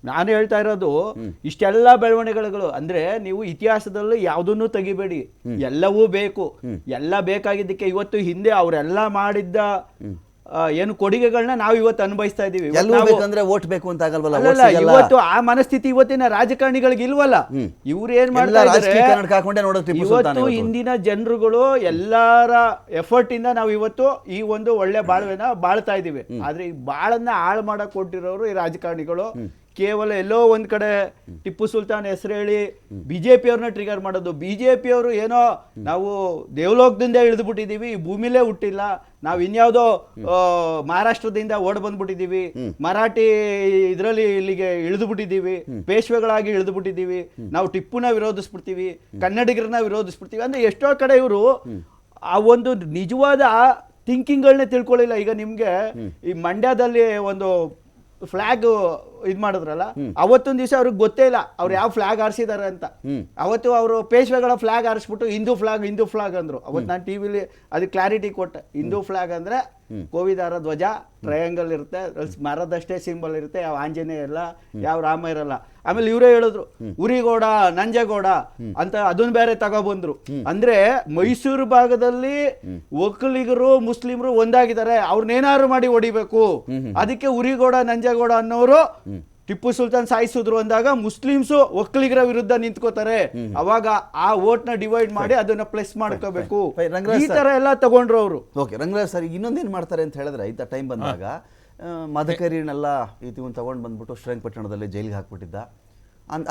ನಾನು ಹೇಳ್ತಾ ಇರೋದು ಇಷ್ಟೆಲ್ಲ ಬೆಳವಣಿಗೆಗಳು ಅಂದ್ರೆ ನೀವು ಇತಿಹಾಸದಲ್ಲಿ ಯಾವುದನ್ನು ತೆಗಿಬೇಡಿ, ಎಲ್ಲವೂ ಬೇಕು. ಎಲ್ಲ ಬೇಕಾಗಿದ್ದಕ್ಕೆ ಇವತ್ತು ಹಿಂದೆ ಅವರೆಲ್ಲ ಮಾಡಿದ್ದ ಏನು ಕೊಡುಗೆಗಳನ್ನ ನಾವು ಇವತ್ತು ಅನುಭವಿಸ್ತಾ ಇದೀವಿ. ವೋಟ್ ಬೇಕು ಅಂತ ಆಗಲ್ವಲ್ಲ. ಇವತ್ತು ಆ ಮನಸ್ಥಿತಿ ಇವತ್ತಿನ ರಾಜಕಾರಣಿಗಳಿಗೆ ಇಲ್ವಲ್ಲ. ಇವ್ರು ಏನ್ ಮಾಡ್ತಾ ಇದ್ದಾರೆ, ಇವತ್ತು ಹಿಂದಿನ ಜನರುಗಳು ಎಲ್ಲರ ಎಫರ್ಟ್ ಇಂದ ನಾವು ಇವತ್ತು ಈ ಒಂದು ಒಳ್ಳೆ ಬಾಳ್ವೆನ ಬಾಳ್ತಾ ಇದೀವಿ. ಆದ್ರೆ ಈ ಬಾಳನ್ನ ಹಾಳು ಮಾಡಕ್ ಕೊಟ್ಟಿರೋರು ಈ ರಾಜಕಾರಣಿಗಳು. ಕೇವಲ ಎಲ್ಲೋ ಒಂದ್ ಕಡೆ ಟಿಪ್ಪು ಸುಲ್ತಾನ್ ಹೆಸರು ಹೇಳಿ BJP ಅವ್ರನ್ನ ಟ್ರಿಗರ್ ಮಾಡೋದು. BJP ಅವರು ಏನೋ ನಾವು ದೇವಲೋಕದಿಂದ ಇಳಿದು ಬಿಟ್ಟಿದೀವಿ, ಈ ಭೂಮಿಲೇ ಹುಟ್ಟಿಲ್ಲ, ನಾವು ಇನ್ಯಾವುದೋ ಮಹಾರಾಷ್ಟ್ರದಿಂದ ಓಡ್ ಬಂದ್ಬಿಟ್ಟಿದೀವಿ, ಮರಾಠಿ ಇದರಲ್ಲಿ ಇಲ್ಲಿಗೆ ಇಳಿದು ಬಿಟ್ಟಿದ್ದೀವಿ, ಪೇಶ್ವೆಗಳಾಗಿ ಇಳಿದು ಬಿಟ್ಟಿದ್ದೀವಿ, ನಾವು ಟಿಪ್ಪುನ ವಿರೋಧಿಸ್ಬಿಡ್ತೀವಿ, ಕನ್ನಡಿಗರನ್ನ ವಿರೋಧಿಸ್ಬಿಡ್ತೀವಿ ಅಂದ್ರೆ ಎಷ್ಟೋ ಕಡೆ ಇವರು ಆ ಒಂದು ನಿಜವಾದ ಥಿಂಕಿಂಗ್ಗಳನ್ನೇ ತಿಳ್ಕೊಳ್ಳಿಲ್ಲ. ಈಗ ನಿಮ್ಗೆ ಈ ಮಂಡ್ಯದಲ್ಲಿ ಒಂದು ಫ್ಲಾಗ್ ಇದ್ ಮಾಡಿದ್ರಲ್ಲ, ಅವತ್ತೊಂದ್ ದಿವಸ ಅವ್ರಿಗೆ ಗೊತ್ತೇ ಇಲ್ಲ ಅವ್ರು ಯಾವ ಫ್ಲಾಗ್ ಹಾರಿಸಿದಾರೆ ಅಂತ. ಅವತ್ತು ಅವರು ಪೇಶ್ವೆಗಳ ಫ್ಲಾಗ್ ಹಾರಿಸ್ಬಿಟ್ಟು ಹಿಂದೂ ಫ್ಲಾಗ್ ಅಂದ್ರು. ಅವತ್ತು ನಾನು ಟಿವಿಲಿ ಅದಕ್ಕೆ ಕ್ಲಾರಿಟಿ ಕೊಟ್ಟೆ. ಹಿಂದೂ ಫ್ಲಾಗ್ ಅಂದ್ರೆ ಕೋವಿದಾರ ಧ್ವಜ, ಟ್ರಯಾಂಗಲ್ ಇರುತ್ತೆ, ಮರದಷ್ಟೇ ಸಿಂಬಲ್ ಇರುತ್ತೆ, ಯಾವ ಆಂಜನೇಯ ಇರಲ್ಲ, ಯಾವ ರಾಮ ಇರಲ್ಲ. ಆಮೇಲೆ ಇವರೇ ಹೇಳಿದ್ರು ಉರಿಗೌಡ, ನಂಜೇಗೌಡ ಅಂತ ಅದನ್ನ ಬೇರೆ ತಗೊಬಂದ್ರು. ಅಂದ್ರೆ ಮೈಸೂರು ಭಾಗದಲ್ಲಿ ಒಕ್ಕಲಿಗರು ಮುಸ್ಲಿಮರು ಒಂದಾಗಿದ್ದಾರೆ, ಅವ್ರನ್ನೇನಾದ್ರು ಮಾಡಿ ಹೊಡಿಬೇಕು, ಅದಕ್ಕೆ ಉರಿಗೌಡ ನಂಜೇಗೌಡ ಅನ್ನೋರು ಟಿಪ್ಪು ಸುಲ್ತಾನ್ ಸಾಯಿಸಿದ್ರು ಅಂದಾಗ ಮುಸ್ಲಿಮ್ಸು ಒಕ್ಕಲಿಗರ ವಿರುದ್ಧ ನಿಂತ್ಕೋತಾರೆ. ಅವಾಗ ಆ ವೋಟ್ ನ ಡಿವೈಡ್ ಮಾಡಿ ಅದನ್ನ ಪ್ಲಸ್ ಮಾಡ್ಕೋಬೇಕು. ಈ ತರ ಎಲ್ಲ ತಗೊಂಡ್ರು ಅವರು. ಓಕೆ ರಂಗರಾಜ್ ಸರ್, ಇನ್ನೊಂದೇನ್ ಮಾಡ್ತಾರೆ ಅಂತ ಹೇಳಿದ್ರೆ, ಇಂಥ ಟೈಮ್ ಬಂದಾಗ ಮದಕರಿನೆಲ್ಲ ಇವನು ತಗೊಂಡು ಬಂದ್ಬಿಟ್ಟು ಶ್ರೀರಂಗಪಟ್ಟಣದಲ್ಲಿ ಜೈಲಿಗೆ ಹಾಕ್ಬಿಟ್ಟಿದ್ದ.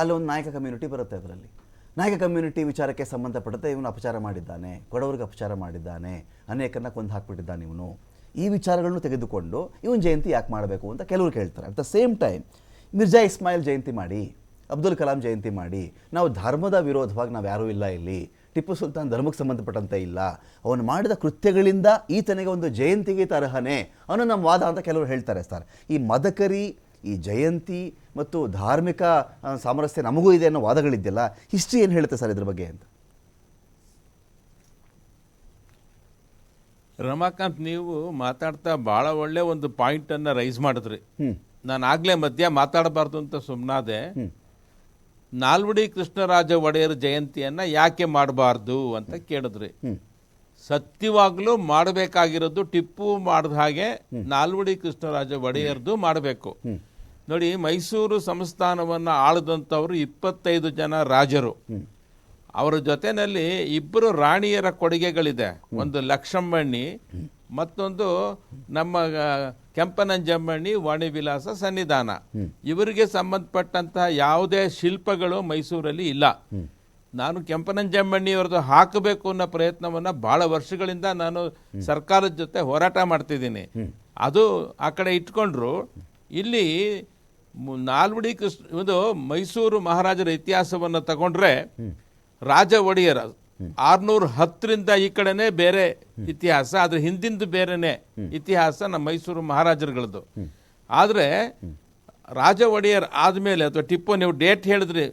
ಅಲ್ಲಿ ಒಂದು ನಾಯಕ ಕಮ್ಯುನಿಟಿ ಬರುತ್ತೆ. ಅದರಲ್ಲಿ ನಾಯಕ ಕಮ್ಯುನಿಟಿ ವಿಚಾರಕ್ಕೆ ಸಂಬಂಧಪಟ್ಟಂತೆ ಇವನು ಅಪಚಾರ ಮಾಡಿದ್ದಾನೆ, ಕೊಡವರಿಗೆ ಅಪಚಾರ ಮಾಡಿದ್ದಾನೆ, ಅನೇಕನ್ನ ಕೊಂದು ಹಾಕ್ಬಿಟ್ಟಿದ್ದಾನೆ ಇವನು. ಈ ವಿಚಾರಗಳನ್ನು ತೆಗೆದುಕೊಂಡು ಇವನ್ ಜಯಂತಿ ಯಾಕೆ ಮಾಡಬೇಕು ಅಂತ ಕೆಲವರು ಕೇಳ್ತಾರೆ. At the same time Mirza Ismail ಜಯಂತಿ ಮಾಡಿ, ಅಬ್ದುಲ್ ಕಲಾಂ ಜಯಂತಿ ಮಾಡಿ, ನಾವು ಧರ್ಮದ ವಿರೋಧವಾಗಿ ನಾವು ಯಾರೂ ಇಲ್ಲ ಇಲ್ಲಿ, ಟಿಪ್ಪು ಸುಲ್ತಾನ್ ಧರ್ಮಕ್ಕೆ ಸಂಬಂಧಪಟ್ಟಂತೆ ಇಲ್ಲ, ಅವನು ಮಾಡಿದ ಕೃತ್ಯಗಳಿಂದ ಈತನಿಗೆ ಒಂದು ಜಯಂತಿಗೆ ತರಹನೇ ಅನ್ನೋ ನಮ್ಮ ವಾದ ಅಂತ ಕೆಲವರು ಹೇಳ್ತಾರೆ. ಸರ್, ಈ ಮದಕರಿ, ಈ ಜಯಂತಿ ಮತ್ತು ಧಾರ್ಮಿಕ ಸಾಮರಸ್ಯ ನಮಗೂ ಇದೆ ಅನ್ನೋ ವಾದಗಳಿದೆಯಲ್ಲ, ಹಿಸ್ಟ್ರಿ ಏನು ಹೇಳುತ್ತೆ ಸರ್ ಇದ್ರ ಬಗ್ಗೆ ಅಂತ? ರಮಾಕಾಂತ್, ನೀವು ಮಾತಾಡ್ತಾ ಭಾಳ ಒಳ್ಳೆ ಒಂದು ಪಾಯಿಂಟನ್ನು ರೈಸ್ ಮಾಡಿದ್ರಿ. ನಾನು ಆಗಲೇ ಮಧ್ಯ ಮಾತಾಡಬಾರ್ದು ಅಂತ ಸುಮ್ಮನಾದೆ. ನಾಲ್ವಡಿ ಕೃಷ್ಣರಾಜ ಒಡೆಯರ್ ಜಯಂತಿಯನ್ನು ಯಾಕೆ ಮಾಡಬಾರ್ದು ಅಂತ ಕೇಳಿದ್ರಿ. ಸತ್ಯವಾಗ್ಲೂ ಮಾಡಬೇಕಾಗಿರೋದು ಟಿಪ್ಪು ಮಾಡಿದ ಹಾಗೆ ನಾಲ್ವಡಿ ಕೃಷ್ಣರಾಜ ಒಡೆಯರ್ದು ಮಾಡಬೇಕು. ನೋಡಿ, ಮೈಸೂರು ಸಂಸ್ಥಾನವನ್ನು ಆಳದಂಥವ್ರು 25 ಜನ ರಾಜರು. ಅವರ ಜೊತೆಯಲ್ಲಿ 2 ರಾಣಿಯರ ಕೊಡುಗೆಗಳಿದೆ. ಒಂದು ಲಕ್ಷಮ್ಮಣ್ಣಿ, ಮತ್ತೊಂದು ನಮ್ಮ ಕೆಂಪನಂಜಮ್ಮಣ್ಣಿ ವಾಣಿವಿಲಾಸ ಸನ್ನಿಧಾನ. ಇವರಿಗೆ ಸಂಬಂಧಪಟ್ಟಂತಹ ಯಾವುದೇ ಶಿಲ್ಪಗಳು ಮೈಸೂರಲ್ಲಿ ಇಲ್ಲ. ನಾನು ಕೆಂಪನಂಜಮ್ಮಣ್ಣಿಯವ್ರದ್ದು ಹಾಕಬೇಕು ಅನ್ನೋ ಪ್ರಯತ್ನವನ್ನ ಬಹಳ ವರ್ಷಗಳಿಂದ ನಾನು ಸರ್ಕಾರದ ಜೊತೆ ಹೋರಾಟ ಮಾಡ್ತಿದ್ದೀನಿ. ಅದು ಆ ಕಡೆ ಇಟ್ಕೊಂಡ್ರು. ಇಲ್ಲಿ ನಾಲ್ವಡಿ ಒಂದು ಮೈಸೂರು ಮಹಾರಾಜರ ಇತಿಹಾಸವನ್ನು ತಗೊಂಡ್ರೆ, ರಾಜ ಒಡೆಯರ 610ರಿಂದ ಈ ಕಡೆನೆ ಬೇರೆ ಇತಿಹಾಸ, ಅದ್ರ ಹಿಂದಿಂದು ಬೇರೆನೆ ಇತಿಹಾಸ ನಮ್ಮ ಮೈಸೂರು ಮಹಾರಾಜರುಗಳದ್ದು. ಆದರೆ ರಾಜ ಒಡೆಯರ್ ಆದಮೇಲೆ ಅಥವಾ ಟಿಪ್ಪು ನೀವು ಡೇಟ್ ಹೇಳಿದ್ರಿ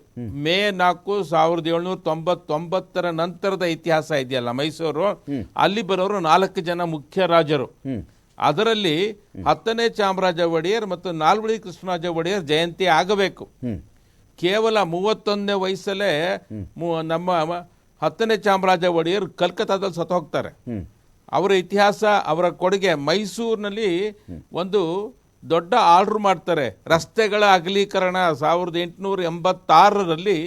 ಮೇ 4, 1799 ನಂತರದ ಇತಿಹಾಸ ಇದೆಯಲ್ಲ ಮೈಸೂರು, ಅಲ್ಲಿ ಬರೋರು 4 ಜನ ಮುಖ್ಯ ರಾಜರು. ಅದರಲ್ಲಿ 10ನೇ ಚಾಮರಾಜ ಒಡೆಯರ್ ಮತ್ತು ನಾಲ್ವಡಿ ಕೃಷ್ಣರಾಜ ಒಡೆಯರ್ ಜಯಂತಿ ಆಗಬೇಕು. ಕೇವಲ 31ನೇ ವಯಸ್ಸಲ್ಲೇ ನಮ್ಮ 10ನೇ ಚಾಮರಾಜ ಒಡೆಯರ್ ಕಲ್ಕತ್ತಾದಲ್ಲಿ ಸತ್ತು ಹೋಗ್ತಾರೆ. ಅವರ ಇತಿಹಾಸ, ಅವರ ಕೊಡುಗೆ, ಮೈಸೂರಿನಲ್ಲಿ ಒಂದು ದೊಡ್ಡ ಆರ್ಡರ್ ಮಾಡ್ತಾರೆ. ರಸ್ತೆಗಳ ಅಗಲೀಕರಣ 1886ರಲ್ಲಿ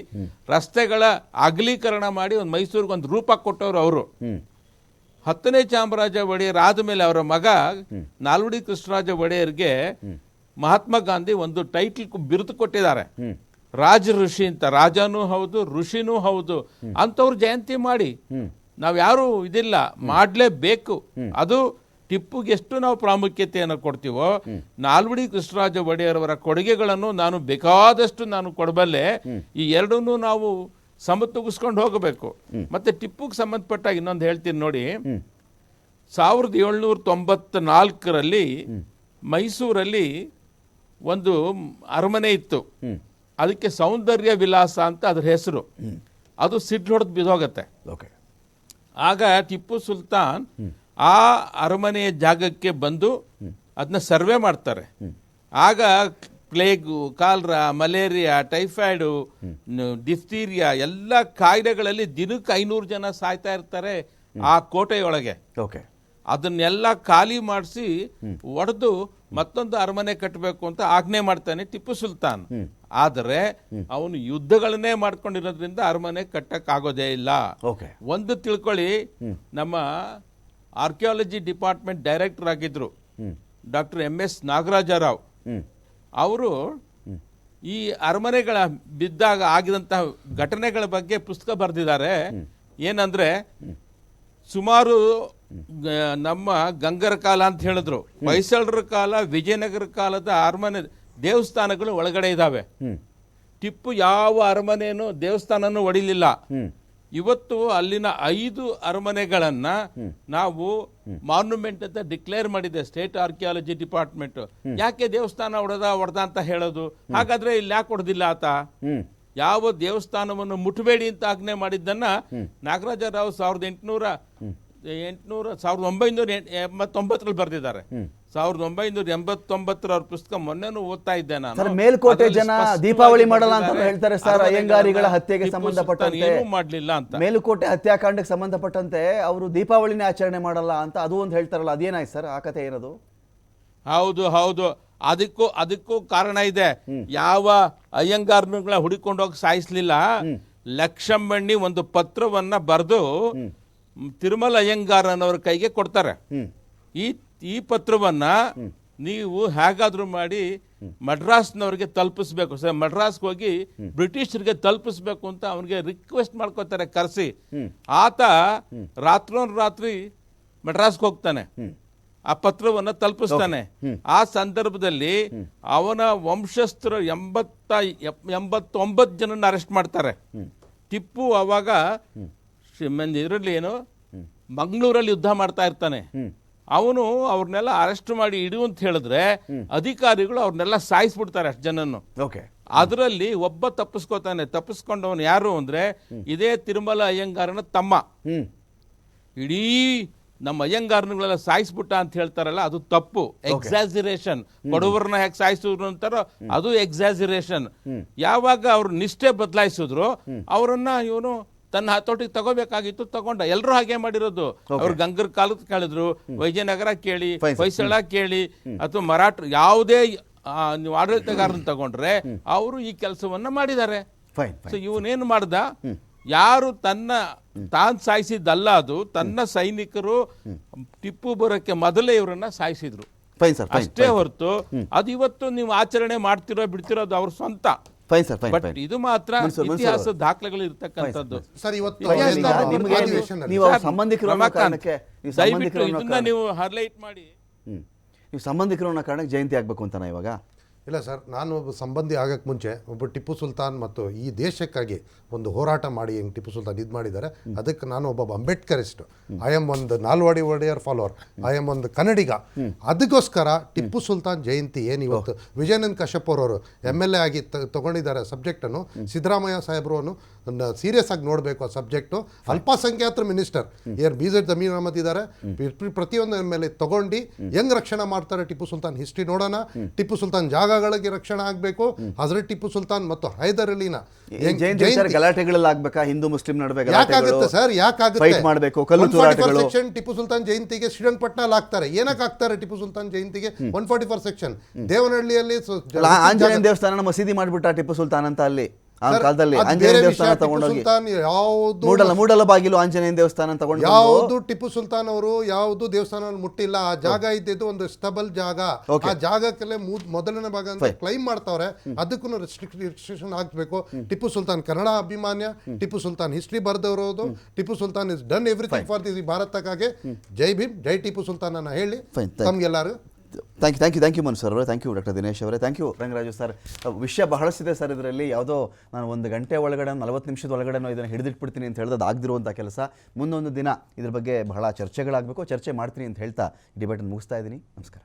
ರಸ್ತೆಗಳ ಅಗಲೀಕರಣ ಮಾಡಿ ಒಂದು ಮೈಸೂರಿಗೆ ಒಂದು ರೂಪ ಕೊಟ್ಟವರು ಅವರು. 10ನೇ ಚಾಮರಾಜ ಒಡೆಯರ್ ಆದಮೇಲೆ ಅವರ ಮಗ ನಾಲ್ವಡಿ ಕೃಷ್ಣರಾಜ ಒಡೆಯರ್ಗೆ ಮಹಾತ್ಮ ಗಾಂಧಿ ಒಂದು ಟೈಟಲ್ ಬಿರುದು ಕೊಟ್ಟಿದ್ದಾರೆ, ರಾಜ ಋಷಿ ಅಂತ. ರಾಜನೂ ಹೌದು, ಋಷಿನೂ ಹೌದು. ಅಂತವ್ರು ಜಯಂತಿ ಮಾಡಿ, ನಾವ್ ಯಾರು ಇದಿಲ್ಲ, ಮಾಡಲೇಬೇಕು. ಅದು ಟಿಪ್ಪುಗೆ ಎಷ್ಟು ನಾವು ಪ್ರಾಮುಖ್ಯತೆಯನ್ನು ಕೊಡ್ತೀವೋ, ನಾಲ್ವಡಿ ಕೃಷ್ಣರಾಜ ಒಡೆಯರ್ ಅವರ ಕೊಡುಗೆಗಳನ್ನು ನಾನು ಬೇಕಾದಷ್ಟು ನಾನು ಕೊಡಬಲ್ಲೆ. ಈ ಎರಡನ್ನೂ ನಾವು ಸಮತೂಗಿಸ್ಕೊಂಡು ಹೋಗಬೇಕು. ಮತ್ತೆ ಟಿಪ್ಪುಗೆ ಸಂಬಂಧಪಟ್ಟಾಗ ಇನ್ನೊಂದು ಹೇಳ್ತೀನಿ ನೋಡಿ. 1794ರಲ್ಲಿ ಮೈಸೂರಲ್ಲಿ ಒಂದು ಅರಮನೆ ಇತ್ತು, ಅದಕ್ಕೆ ಸೌಂದರ್ಯ ವಿಲಾಸ ಅಂತ ಅದ್ರ ಹೆಸರು. ಅದು ಸಿಡ್ಲು ಹೊಡೆದು ಬಿದ್ದೋಗತ್ತೆ. ಆಗ ಟಿಪ್ಪು ಸುಲ್ತಾನ್ ಆ ಅರಮನೆಯ ಜಾಗಕ್ಕೆ ಬಂದು ಅದನ್ನ ಸರ್ವೆ ಮಾಡ್ತಾರೆ. ಆಗ ಪ್ಲೇಗು, ಕಾಲ್ರಾ, ಮಲೇರಿಯಾ, ಟೈಫಾಯ್ಡು, ಡಿಫ್ತೀರಿಯಾ ಎಲ್ಲ ಕಾಯಿಲೆಗಳಲ್ಲಿ ದಿನಕ್ಕೆ 500 ಜನ ಸಾಯ್ತಾ ಇರ್ತಾರೆ ಆ ಕೋಟೆಯೊಳಗೆ. ಅದನ್ನೆಲ್ಲ ಖಾಲಿ ಮಾಡಿಸಿ ಒಡೆದು ಮತ್ತೊಂದು ಅರಮನೆ ಕಟ್ಟಬೇಕು ಅಂತ ಆಜ್ಞೆ ಮಾಡ್ತಾನೆ ಟಿಪ್ಪು ಸುಲ್ತಾನ್. ಆದರೆ ಅವನು ಯುದ್ಧಗಳನ್ನೇ ಮಾಡ್ಕೊಂಡಿರೋದ್ರಿಂದ ಅರಮನೆ ಕಟ್ಟಕ್ ಆಗೋದೇ ಇಲ್ಲ. ಒಂದು ತಿಳ್ಕೊಳ್ಳಿ, ನಮ್ಮ ಆರ್ಕಿಯಾಲಜಿ ಡಿಪಾರ್ಟ್ಮೆಂಟ್ ಡೈರೆಕ್ಟರ್ ಆಗಿದ್ರು ಡಾಕ್ಟರ್ MS ನಾಗರಾಜರಾವ್. ಅವರು ಈ ಅರಮನೆಗಳ ಬಿದ್ದಾಗ ಆಗಿದಂತಹ ಘಟನೆಗಳ ಬಗ್ಗೆ ಪುಸ್ತಕ ಬರೆದಿದ್ದಾರೆ. ಏನಂದ್ರೆ ಸುಮಾರು ನಮ್ಮ ಗಂಗರ ಕಾಲ ಅಂತ ಹೇಳಿದ್ರು, ಹೊಯ್ಸಳರ ಕಾಲ, ವಿಜಯನಗರ ಕಾಲದ ಅರಮನೆ ದೇವಸ್ಥಾನಗಳು ಒಳಗಡೆ ಇದಾವೆ. ಟಿಪ್ಪು ಯಾವ ಅರಮನೆಯನ್ನು ದೇವಸ್ಥಾನನೂ ಹೊಡಿಲಿಲ್ಲ. ಇವತ್ತು ಅಲ್ಲಿನ 5 ಅರಮನೆಗಳನ್ನ ನಾವು ಮಾನ್ಯುಮೆಂಟ್ ಅಂತ ಡಿಕ್ಲೇರ್ ಮಾಡಿದೆ ಸ್ಟೇಟ್ ಆರ್ಕಿಯಾಲಜಿ ಡಿಪಾರ್ಟ್ಮೆಂಟ್. ಯಾಕೆ ದೇವಸ್ಥಾನ ಹೊಡೆದ ಅಂತ ಹೇಳೋದು? ಹಾಗಾದ್ರೆ ಇಲ್ಲಿ ಯಾಕೆ ಹೊಡೆದಿಲ್ಲ ಆತ? ಯಾವ ದೇವಸ್ಥಾನವನ್ನು ಮುಟ್ಟಬೇಡಿ ಅಂತ ಆಜ್ಞೆ ಮಾಡಿದ್ದನ್ನ ನಾಗರಾಜರಾವ್ 1989ರಲ್ಲಿ ಬರೆದಿದ್ದಾರೆ. 1989 ಅವ್ರ ಪುಸ್ತಕ ಮೊನ್ನೆನೂ ಓದ್ತಾ ಇದ್ದೆ ನಾನು. ಮೇಲ್ಕೋಟೆ ಜನ ದೀಪಾವಳಿ ಮಾಡಲ್ಲ ಅಂತ ಹೇಳ್ತಾರೆ ಸರ್. ಅಯ್ಯಂಗಾರಿಗಳ ಹತ್ಯೆಗೆ ಸಂಬಂಧಪಟ್ಟಂತೆ ಏನೂ ಮಾಡ್ಲಿಲ್ಲ ಅಂತ, ಮೇಲುಕೋಟೆ ಹತ್ಯಾಕಾಂಡಕ್ಕೆ ಸಂಬಂಧಪಟ್ಟಂತೆ ಅವರು ದೀಪಾವಳಿನೇ ಆಚರಣೆ ಮಾಡಲ್ಲ ಅಂತ ಅದು ಒಂದು ಹೇಳ್ತಾರಲ್ಲ, ಅದೇನಾಯ್ತು ಸರ್? ಆ ಕಥೆ ಏನದು? ಹೌದು, ಅದಕ್ಕೂ ಕಾರಣ ಇದೆ. ಯಾವ ಅಯ್ಯಂಗಾರಗಳ ಹುಡುಕೊಂಡು ಹೋಗಿ ಸಾಯಿಸ್ಲಿಲ್ಲ. ಲಕ್ಷಂಬಣ್ಣಿ ಒಂದು ಪತ್ರವನ್ನ ಬರೆದು ತಿರುಮಲ ಅಯ್ಯಂಗಾರನವರ ಕೈಗೆ ಕೊಡ್ತಾರೆ. ಈ ಪತ್ರವನ್ನ ನೀವು ಹೇಗಾದ್ರೂ ಮಾಡಿ ಮಡ್ರಾಸ್ನವ್ರಿಗೆ ತಲುಪಿಸ್ಬೇಕು ಸರ್. ಮಡ್ರಾಸ್ಗೆ ಹೋಗಿ ಬ್ರಿಟಿಷರಿಗೆ ತಲುಪಿಸ್ಬೇಕು ಅಂತ ಅವನಿಗೆ ರಿಕ್ವೆಸ್ಟ್ ಮಾಡ್ಕೋತಾರೆ ಕರೆಸಿ. ಆತ ರಾತ್ರಿ ಮಡ್ರಾಸ್ಗೆ ಹೋಗ್ತಾನೆ, ಆ ಪತ್ರವನ್ನ ತಲುಪಿಸ್ತಾನೆ. ಆ ಸಂದರ್ಭದಲ್ಲಿ ಅವನ ವಂಶಸ್ಥರು 89 ಜನನ್ನ ಅರೆಸ್ಟ್ ಮಾಡ್ತಾರೆ. ಟಿಪ್ಪು ಅವಾಗ ಇದರಲ್ಲಿ ಏನು ಮಂಗಳೂರಲ್ಲಿ ಯುದ್ಧ ಮಾಡ್ತಾ ಇರ್ತಾನೆ. ಅವನು ಅವ್ರನ್ನೆಲ್ಲ ಅರೆಸ್ಟ್ ಮಾಡಿ ಇಡು ಅಂತ ಹೇಳಿದ್ರೆ ಅಧಿಕಾರಿಗಳು ಅವ್ರನ್ನೆಲ್ಲ ಸಾಯಿಸ್ಬಿಡ್ತಾರೆ ಅಷ್ಟು ಜನನ್ನು. ಅದರಲ್ಲಿ ಒಬ್ಬ ತಪ್ಪಿಸ್ಕೊಂಡವನು ಯಾರು ಅಂದ್ರೆ ಇದೇ ತಿರುಮಲ ಅಯ್ಯಂಗಾರನ ತಮ್ಮ. ಇಡೀ ನಮ್ಮ ಅಯ್ಯಂಗಾರನುಗಳೆಲ್ಲ ಸಾಯಿಸ್ಬಿಟ್ಟ ಅಂತ ಹೇಳ್ತಾರಲ್ಲ, ಅದು ತಪ್ಪು, ಎಕ್ಸಾಜಿರೇಷನ್. ಕೊಡವರನ್ನ ಹೇಗೆ ಸಾಯಿಸಿದ್ರು ಅಂತಾರೋ ಅದು ಎಕ್ಸಾಜಿರೇಷನ್. ಯಾವಾಗ ಅವ್ರ ನಿಷ್ಠೆ ಬದಲಾಯಿಸಿದ್ರು ಅವರನ್ನ ಇವನು ತನ್ನ ಹತೋಟಿಗೆ ತಗೋಬೇಕಾಗಿತ್ತು, ತಗೊಂಡ. ಎಲ್ಲರೂ ಹಾಗೆ ಮಾಡಿರೋದು. ಅವ್ರು ಗಂಗರ ಕಾಲಕ್ಕೆ ಕೇಳಿದ್ರು, ವಿಜಯನಗರ ಕೇಳಿ, ಹೊಯ್ಸಳ ಕೇಳಿ, ಅಥವಾ ಮರಾಠ ಯಾವುದೇ ನೀವು ಆಡಳಿತಗಾರನ ತಗೊಂಡ್ರೆ ಅವರು ಈ ಕೆಲಸವನ್ನ ಮಾಡಿದ್ದಾರೆ. ಸೊ ಇವನೇನು ಮಾಡ್ದ? ಯಾರು ತಾನು ಸಾಯಿಸಿದ್ದಲ್ಲ, ಅದು ತನ್ನ ಸೈನಿಕರು ಟಿಪ್ಪು ಬರೋಕ್ಕೆ ಮೊದಲೇ ಇವರನ್ನ ಸಾಯಿಸಿದ್ರು ಅಷ್ಟೇ ಹೊರತು ಅದು ಇವತ್ತು ನೀವು ಆಚರಣೆ ಮಾಡ್ತಿರೋ ಬಿಡ್ತಿರೋ ಅದು ಅವ್ರ ಸ್ವಂತ. ಬಟ್ ಇದು ಮಾತ್ರ ಇತಿಹಾಸ ದಾಖಲೆಗಳು ಇರ್ತಕ್ಕಂಥದ್ದು. ದಯವಿಟ್ಟು ಇದನ್ನ ನೀವು ಹೈಲೈಟ್ ಮಾಡಿ. ನೀವು ಸಂಬಂಧಿಕರು ಅನ್ನೋ ಕಾರಣಕ್ಕೆ ಜಯಂತಿ ಆಗ್ಬೇಕು ಅಂತ ಇವಾಗ ಇಲ್ಲ ಸರ್, ನಾನು ಒಬ್ಬ ಸಂಬಂಧಿ ಆಗಕ್ಕೆ ಮುಂಚೆ ಒಬ್ಬ ಟಿಪ್ಪು ಸುಲ್ತಾನ್ ಮತ್ತು ಈ ದೇಶಕ್ಕಾಗಿ ಒಂದು ಹೋರಾಟ ಮಾಡಿ ಹೆಂಗೆ ಟಿಪ್ಪು ಸುಲ್ತಾನ್ ಇದು ಮಾಡಿದ್ದಾರೆ, ಅದಕ್ಕೆ ನಾನು ಒಬ್ಬ ಅಂಬೇಡ್ಕರಿಸ್ಟ್. ಐ ಆಮ್ ಒಂದು Nalvadi Wodeyar follower, I am ಒಂದು ಕನ್ನಡಿಗ. ಅದಕ್ಕೋಸ್ಕರ ಟಿಪ್ಪು ಸುಲ್ತಾನ್ ಜಯಂತಿ ಏನು ಇವತ್ತು ವಿಜಯಾನಂದ ಕಶ್ಯಪ್ ಅವರವರು MLA ಆಗಿ ತಗೊಂಡಿದ್ದಾರೆ ಸಬ್ಜೆಕ್ಟನ್ನು, ಸಿದ್ದರಾಮಯ್ಯ ಸಾಹೇಬ್ರು ಸೀರಿಯಸ್ ಆಗಿ ನೋಡಬೇಕು ಆ ಸಬ್ಜೆಕ್ಟು. ಅಲ್ಪಸಂಖ್ಯಾತರ ಮಿನಿಸ್ಟರ್ ಏನು BZ ಜಮೀರ್ ಅಹಮದ್ ಇದ್ದಾರೆ, ಪ್ರತಿಯೊಂದು MLA ತಗೊಂಡು ಹೆಂಗ್ ರಕ್ಷಣೆ ಮಾಡ್ತಾರೆ ಟಿಪ್ಪು ಸುಲ್ತಾನ್ ಹಿಸ್ಟ್ರಿ ನೋಡೋಣ. ಟಿಪ್ಪು ಸುಲ್ತಾನ್ ಜಾಗಗಳಿಗೆ ರಕ್ಷಣೆ ಆಗಬೇಕು. ಹಜರತ್ ಟಿಪ್ಪು ಸುಲ್ತಾನ್ ಮತ್ತು ಹೈದರ್ ಅಲಿನ ಗಲಾಟೆಗಳಲ್ಲಿ ಆಗ್ಬೇಕಾ ಹಿಂದೂ ಮುಸ್ಲಿಂ ನಡುವೆ? ಯಾಕಾಗುತ್ತೆ ಸರ್? ಯಾಕಾಗುತ್ತೆ? ಮಾಡಬೇಕು ಕಲ್ಲು ತೂರಾಟಗಳು. ಸೆಕ್ಷನ್ ಟಿಪ್ಪು ಸುಲ್ತಾನ್ ಜಯಂತಿಗೆ ಶ್ರೀರಂಗಪಟ್ಟಣ ಹಾಕ್ತಾರೆ. ಏನಕ್ಕೆ ಹಾಕ್ತಾರೆ ಟಿಪ್ಪು ಸುಲ್ತಾನ್ ಜಯಂತಿಗೆ 144 ಸೆಕ್ಷನ್? ದೇವನಹಳ್ಳಿಯಲ್ಲಿ ಆಂಜನೇಯ ದೇವಸ್ಥಾನ ಮಸೀದಿ ಮಾಡಿಬಿಟ್ಟ ಟಿಪ್ಪು ಸುಲ್ತಾನ್ ಅಂತ ಅಲ್ಲಿ ಆ ಕಾಲದಲ್ಲಿ ಆಂಜನೇಯ ದೇವಸ್ಥಾನ ತಗೊಂಡೋಗಿ ಮೂಡಲ ಬಾಗಿಲು ಆಂಜನೇಯ ದೇವಸ್ಥಾನ ತಗೊಂಡು ಯಾವುದು ಟಿಪ್ಪು ಸುಲ್ತಾನ್ ಅವರು ಯಾವುದು ದೇವಸ್ಥಾನ ಮುಟ್ಟಿಲ್ಲ. ಆ ಜಾಗ ಇದ್ದಿದ್ದು ಒಂದು ಸ್ಟಬಲ್ ಜಾಗ. ಆ ಜಾಗಕ್ಕೆಲ್ಲ ಮೊದಲನೇ ಭಾಗ ಅಂತ ಕ್ಲೈಮ್ ಮಾಡ್ತಾವ್ರೆ. ಅದಕ್ಕೂ ರಿಸ್ಟ್ರಿಕ್ಷನ್ ಹಾಕ್ಬೇಕು. ಟಿಪ್ಪು ಸುಲ್ತಾನ್ ಕನ್ನಡ ಅಭಿಮಾನ್ಯ, ಟಿಪ್ಪು ಸುಲ್ತಾನ್ ಹಿಸ್ಟ್ರಿ ಬರೆದವರೋದು, Tipu Sultan is done everything for the ಭಾರತಕ್ಕಾಗಿ. ಜೈ ಭೀಮ್, ಜೈ ಟಿಪ್ಪು ಸುಲ್ತಾನ್ ಅನ್ನ ಹೇಳಿ ತಮ್ಗೆಲ್ಲರೂ ಥ್ಯಾಂಕ್ ಯು ಮನು ಸರ್ ಅವರೇ, ಥ್ಯಾಂಕ್ ಯು ಡಾಕ್ಟರ್ ದಿನೇಶ್ ಅವರೇ, ಥ್ಯಾಂಕ್ ಯು ರಂಗರಾಜು ಸರ್. ವಿಷಯ ಬಹಳಷ್ಟಿದೆ ಸರ್ ಇದರಲ್ಲಿ. ಯಾವುದೋ ನಾನು 1 ಗಂಟೆ ಒಳಗಡೆ 40 ನಿಮಿಷದ ಒಳಗಡೆ ಇದನ್ನು ಹಿಡಿದಿಟ್ಬಿಡ್ತೀನಿ ಅಂತ ಹೇಳಿದ್ರೆ ಆಗದಿರುವಂಥ ಕೆಲಸ. ಮುಂದೊಂದು ದಿನ ಇದ್ರ ಬಗ್ಗೆ ಬಹಳ ಚರ್ಚೆಗಳಾಗಬೇಕು, ಚರ್ಚೆ ಮಾಡ್ತೀನಿ ಅಂತ ಹೇಳ್ತಾ ಡಿಬೇಟನ್ನು ಮುಗಿಸ್ತಾ ಇದ್ದೀನಿ. ನಮಸ್ಕಾರ.